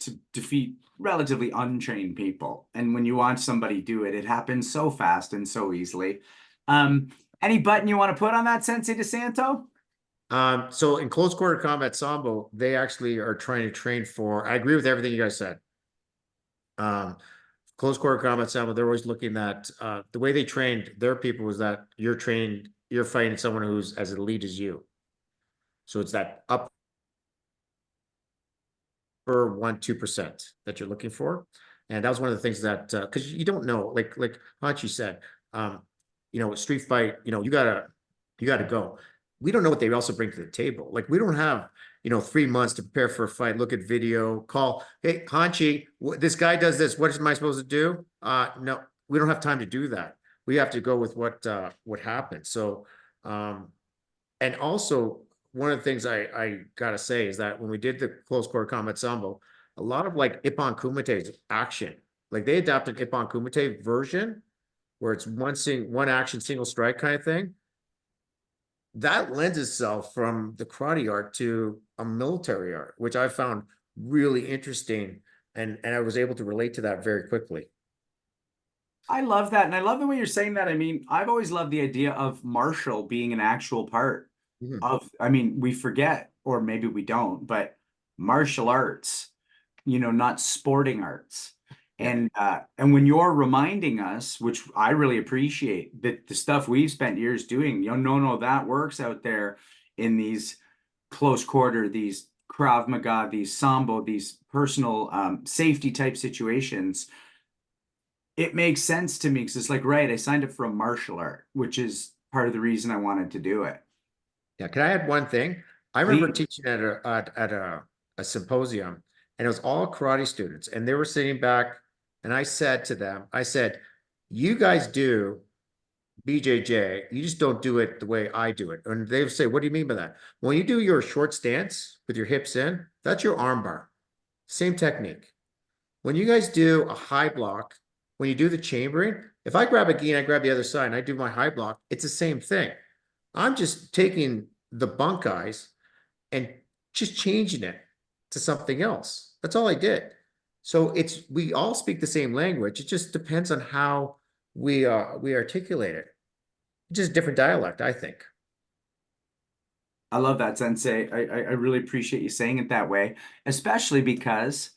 to defeat relatively untrained people. And when you watch somebody do it, it happens so fast and so easily. Any button you want to put on that, Sensei DiSanto? So in Close Quarter Combat Sambo, they actually are trying to train for, I agree with everything you guys said. Close Quarter Combat Sambo, they're always looking at, the way they trained their people was that you're fighting someone who's as elite as you. So it's that upper 1-2% that you're looking for. And that was one of the things that, because you don't know, like Hachi said, street fight, you gotta go. We don't know what they also bring to the table. Like we don't have, 3 months to prepare for a fight, look at video, call, hey, Hanchi, this guy does this. What am I supposed to do? No, we don't have time to do that. We have to go with what happened. So, and also one of the things I gotta say is that when we did the Close Quarter Combat Sambo, a lot of like Ippon Kumate's action, like they adopted Ippon Kumite version where it's one action, single strike kind of thing. That lends itself from the karate art to a military art, which I found really interesting. And I was able to relate to that very quickly. I love that. And I love the way you're saying that. I mean, I've always loved the idea of martial being an actual part of, I mean, we forget, or maybe we don't, but martial arts, not sporting arts. And when you're reminding us, which I really appreciate, that the stuff we've spent years doing, no, that works out there in these close quarter, these Krav Maga, these Sambo, these personal safety type situations. It makes sense to me because it's like, right, I signed up for a martial art, which is part of the reason I wanted to do it. Yeah, can I add one thing? I remember teaching at a symposium, and it was all karate students, and they were sitting back, and I said to them, you guys do BJJ, you just don't do it the way I do it. And they would say, what do you mean by that? When you do your short stance with your hips in, that's your arm bar. Same technique. When you guys do a high block, when you do the chambering, if I grab a gi and I grab the other side and I do my high block, it's the same thing. I'm just taking the bunk guys and just changing it to something else. That's all I did. So we all speak the same language. It just depends on how we articulate it. It's just different dialect, I think. I love that, Sensei. I really appreciate you saying it that way, especially because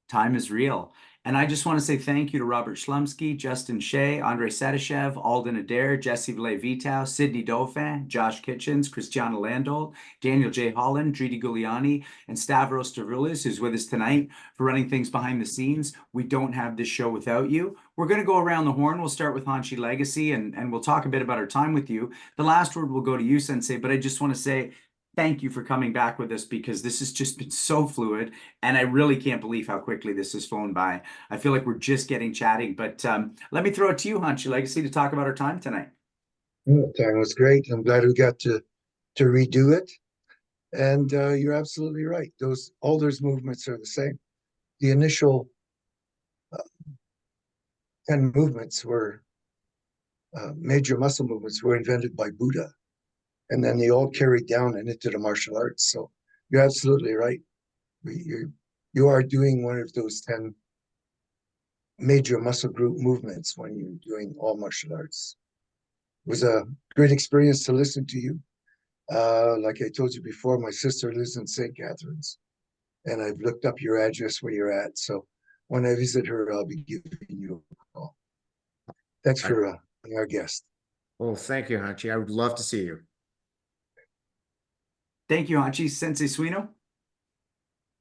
time is real. And I just want to say thank you to Robert Schlumsky, Justin Shea, Andrei Sedishev, Alden Adair, Jesse Villay-Vitao, Sidney Dauphin, Josh Kitchens, Christiana Landolt, Daniel J. Holland, Dridi Guliani, and Stavros Stavroulis, who's with us tonight for running things behind the scenes. We don't have this show without you. We're going to go around the horn. We'll start with Hanchi Legacy, and we'll talk a bit about our time with you. The last word will go to you, Sensei, but I just want to say thank you for coming back with us because this has just been so fluid, and I really can't believe how quickly this has flown by. I feel like we're just getting chatting, but let me throw it to you, Hanchi Legacy, to talk about our time tonight. Time was great. I'm glad we got to redo it. And you're absolutely right. All those movements are the same. The initial 10 movements were major muscle movements were invented by Buddha. And then they all carried down and into the martial arts. So you're absolutely right. You are doing one of those 10 major muscle group movements when you're doing all martial arts. It was a great experience to listen to you. Like I told you before, my sister lives in St. Catharines, and I've looked up your address where you're at. So when I visit her, I'll be giving you a call. Thanks for being our guest. Well, thank you, Hanchi. I would love to see you. Thank you, Hanchi. Sensei Suino?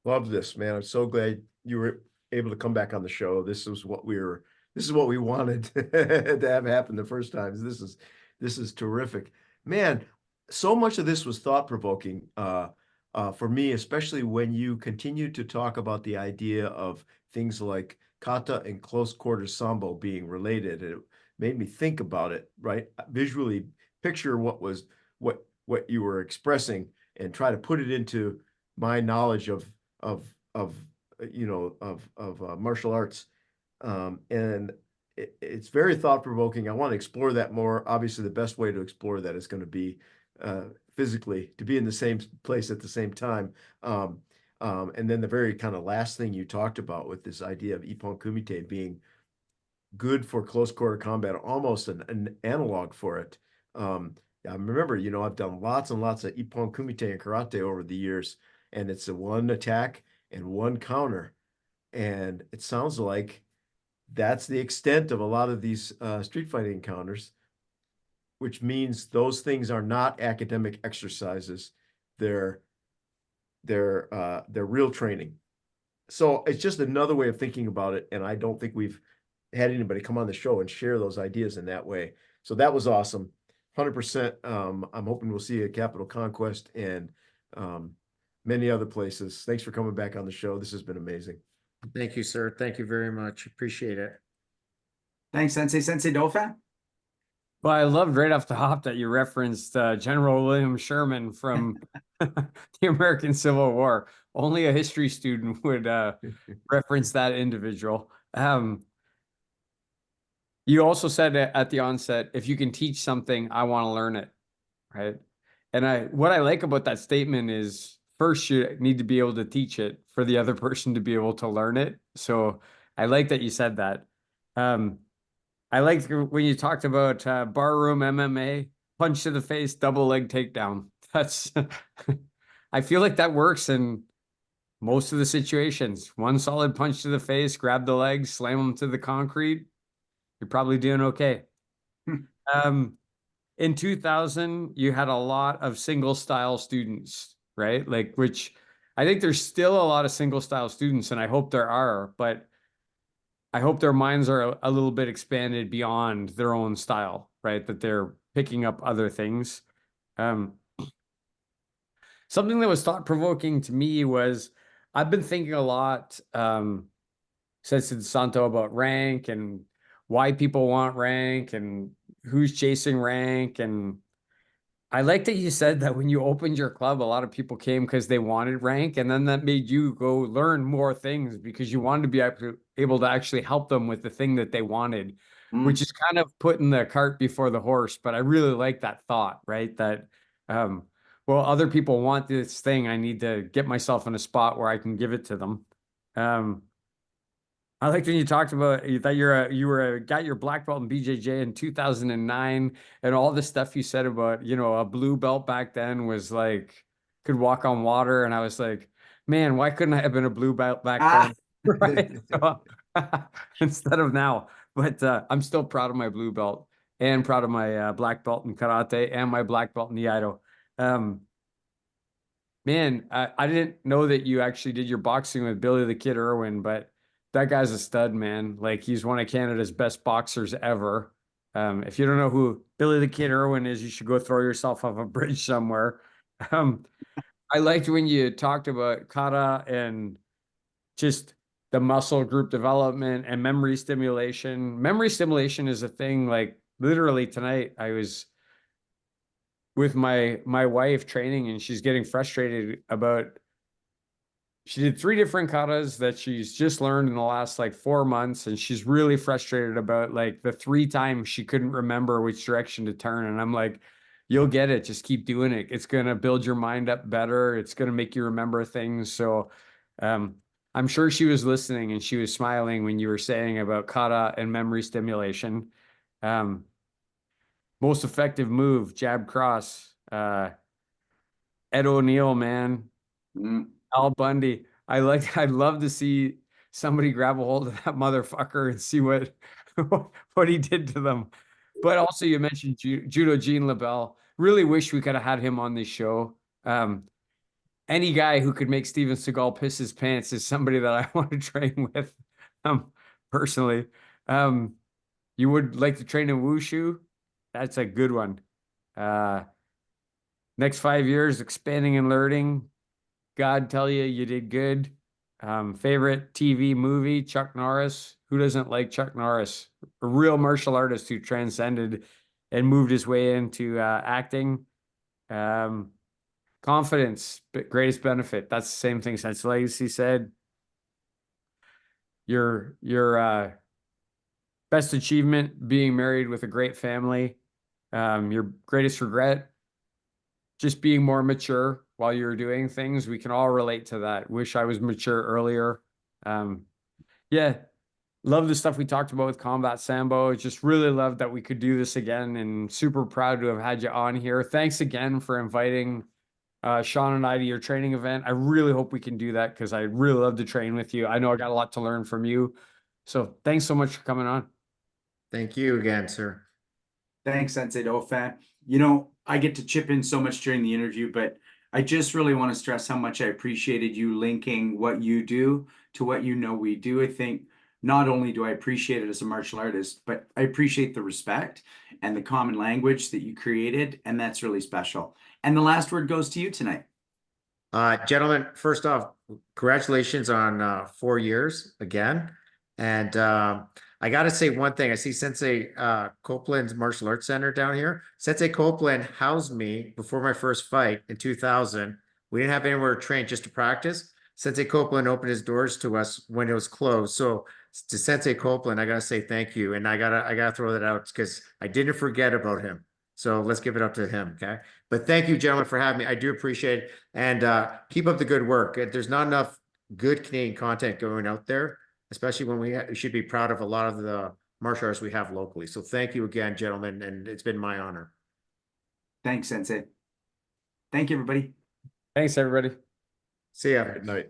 Love this, man. I'm so glad you were able to come back on the show. This is what we wanted to have happen the first time. This is terrific. Man, so much of this was thought-provoking for me, especially when you continue to talk about the idea of things like kata and close quarter sambo being related. It made me think about it, right? Visually picture what you were expressing and try to put it into my knowledge of martial arts. And it's very thought-provoking. I want to explore that more. Obviously, the best way to explore that is going to be physically, to be in the same place at the same time. And then the very kind of last thing you talked about with this idea of Ippon Kumite being good for close quarter combat, almost an analog for it. I remember, I've done lots and lots of Ippon Kumite and karate over the years, and it's a one attack and one counter. And it sounds like that's the extent of a lot of these street fighting encounters, which means those things are not academic exercises. They're real training. So it's just another way of thinking about it. And I don't think we've had anybody come on the show and share those ideas in that way. So that was awesome. 100%. I'm hoping we'll see a Capital Conquest, and many other places. Thanks for coming back on the show. This has been amazing. Thank you, sir. Thank you very much. Appreciate it. Thanks, Sensei. Sensei Dauphin? Well, I loved right off the hop that you referenced General William Sherman from the American Civil War. Only a history student would reference that individual. You also said at the onset, if you can teach something, I want to learn it, right? And what I like about that statement is first you need to be able to teach it for the other person to be able to learn it. So I like that you said that. I liked when you talked about barroom MMA, punch to the face, double leg takedown. That's, I feel like that works in most of the situations. One solid punch to the face, grab the legs, slam them to the concrete. You're probably doing okay. In 2000, you had a lot of single style students, right? Like, which I think there's still a lot of single style students, and I hope there are, but I hope their minds are a little bit expanded beyond their own style, right? That they're picking up other things. Something that was thought-provoking to me was I've been thinking a lot, Sensei DiSanto, about rank and why people want rank and who's chasing rank. And I like that you said that when you opened your club, a lot of people came because they wanted rank, and then that made you go learn more things because you wanted to be able to actually help them with the thing that they wanted, which is kind of putting the cart before the horse. But I really like that thought, right? That, well, other people want this thing. I need to get myself in a spot where I can give it to them. I liked when you talked about that you got your black belt in BJJ in 2009, and all the stuff you said about, a blue belt back then was like could walk on water, and I was like, man, why couldn't I have been a blue belt back then? Right? So, instead of now. But I'm still proud of my blue belt and proud of my black belt in karate and my black belt in Iaido. Man, I didn't know that you actually did your boxing with Billy the Kid Irwin, but that guy's a stud, man. Like, he's one of Canada's best boxers ever. If you don't know who Billy the Kid Irwin is, you should go throw yourself off a bridge somewhere. I liked when you talked about kata and just the muscle group development and memory stimulation. Memory stimulation is a thing, like literally tonight I was with my wife training, and she's getting frustrated about, she did 3 different katas that she's just learned in the last like 4 months. And she's really frustrated about like the 3 times she couldn't remember which direction to turn. And I'm like, you'll get it. Just keep doing it. It's going to build your mind up better. It's going to make you remember things. So, I'm sure she was listening and she was smiling when you were saying about kata and memory stimulation. Most effective move, jab cross. Ed O'Neill, man. Al Bundy. I'd love to see somebody grab a hold of that motherfucker and see what he did to them. But also, you mentioned Judo Gene LaBelle. Really wish we could have had him on this show. Any guy who could make Steven Seagal piss his pants is somebody that I want to train with, personally. You would like to train in Wushu? That's a good one. Next 5 years, expanding and learning. God tell you, you did good. Favorite TV movie, Chuck Norris. Who doesn't like Chuck Norris? A real martial artist who transcended and moved his way into acting. Confidence, greatest benefit. That's the same thing Sensei Legacy said. Your best achievement, being married with a great family. Your greatest regret, just being more mature while you're doing things. We can all relate to that. Wish I was mature earlier. Yeah, love the stuff we talked about with Combat Sambo. Just really love that we could do this again, and super proud to have had you on here. Thanks again for inviting Sean and I to your training event. I really hope we can do that because I really love to train with you. I know I got a lot to learn from you. So thanks so much for coming on. Thank you again, sir. Thanks, Sensei Dauphin. I get to chip in so much during the interview, but I just really want to stress how much I appreciated you linking what you do to what we do. I think not only do I appreciate it as a martial artist, but I appreciate the respect and the common language that you created, and that's really special. And the last word goes to you tonight. Gentlemen, first off, congratulations on 4 years again. And I got to say one thing. I see Sensei Copeland's Martial Arts Center down here. Sensei Copeland housed me before my first fight in 2000. We didn't have anywhere to train, just to practice. Sensei Copeland opened his doors to us when it was closed. So to Sensei Copeland, I gotta say thank you. And I gotta throw that out because I didn't forget about him. So let's give it up to him. Okay. But thank you, gentlemen, for having me. I do appreciate it. And keep up the good work. There's not enough good Canadian content going out there, especially when we should be proud of a lot of the martial arts we have locally. So thank you again, gentlemen. And it's been my honor. Thanks, Sensei. Thank you, everybody. Thanks, everybody. See ya. Good night.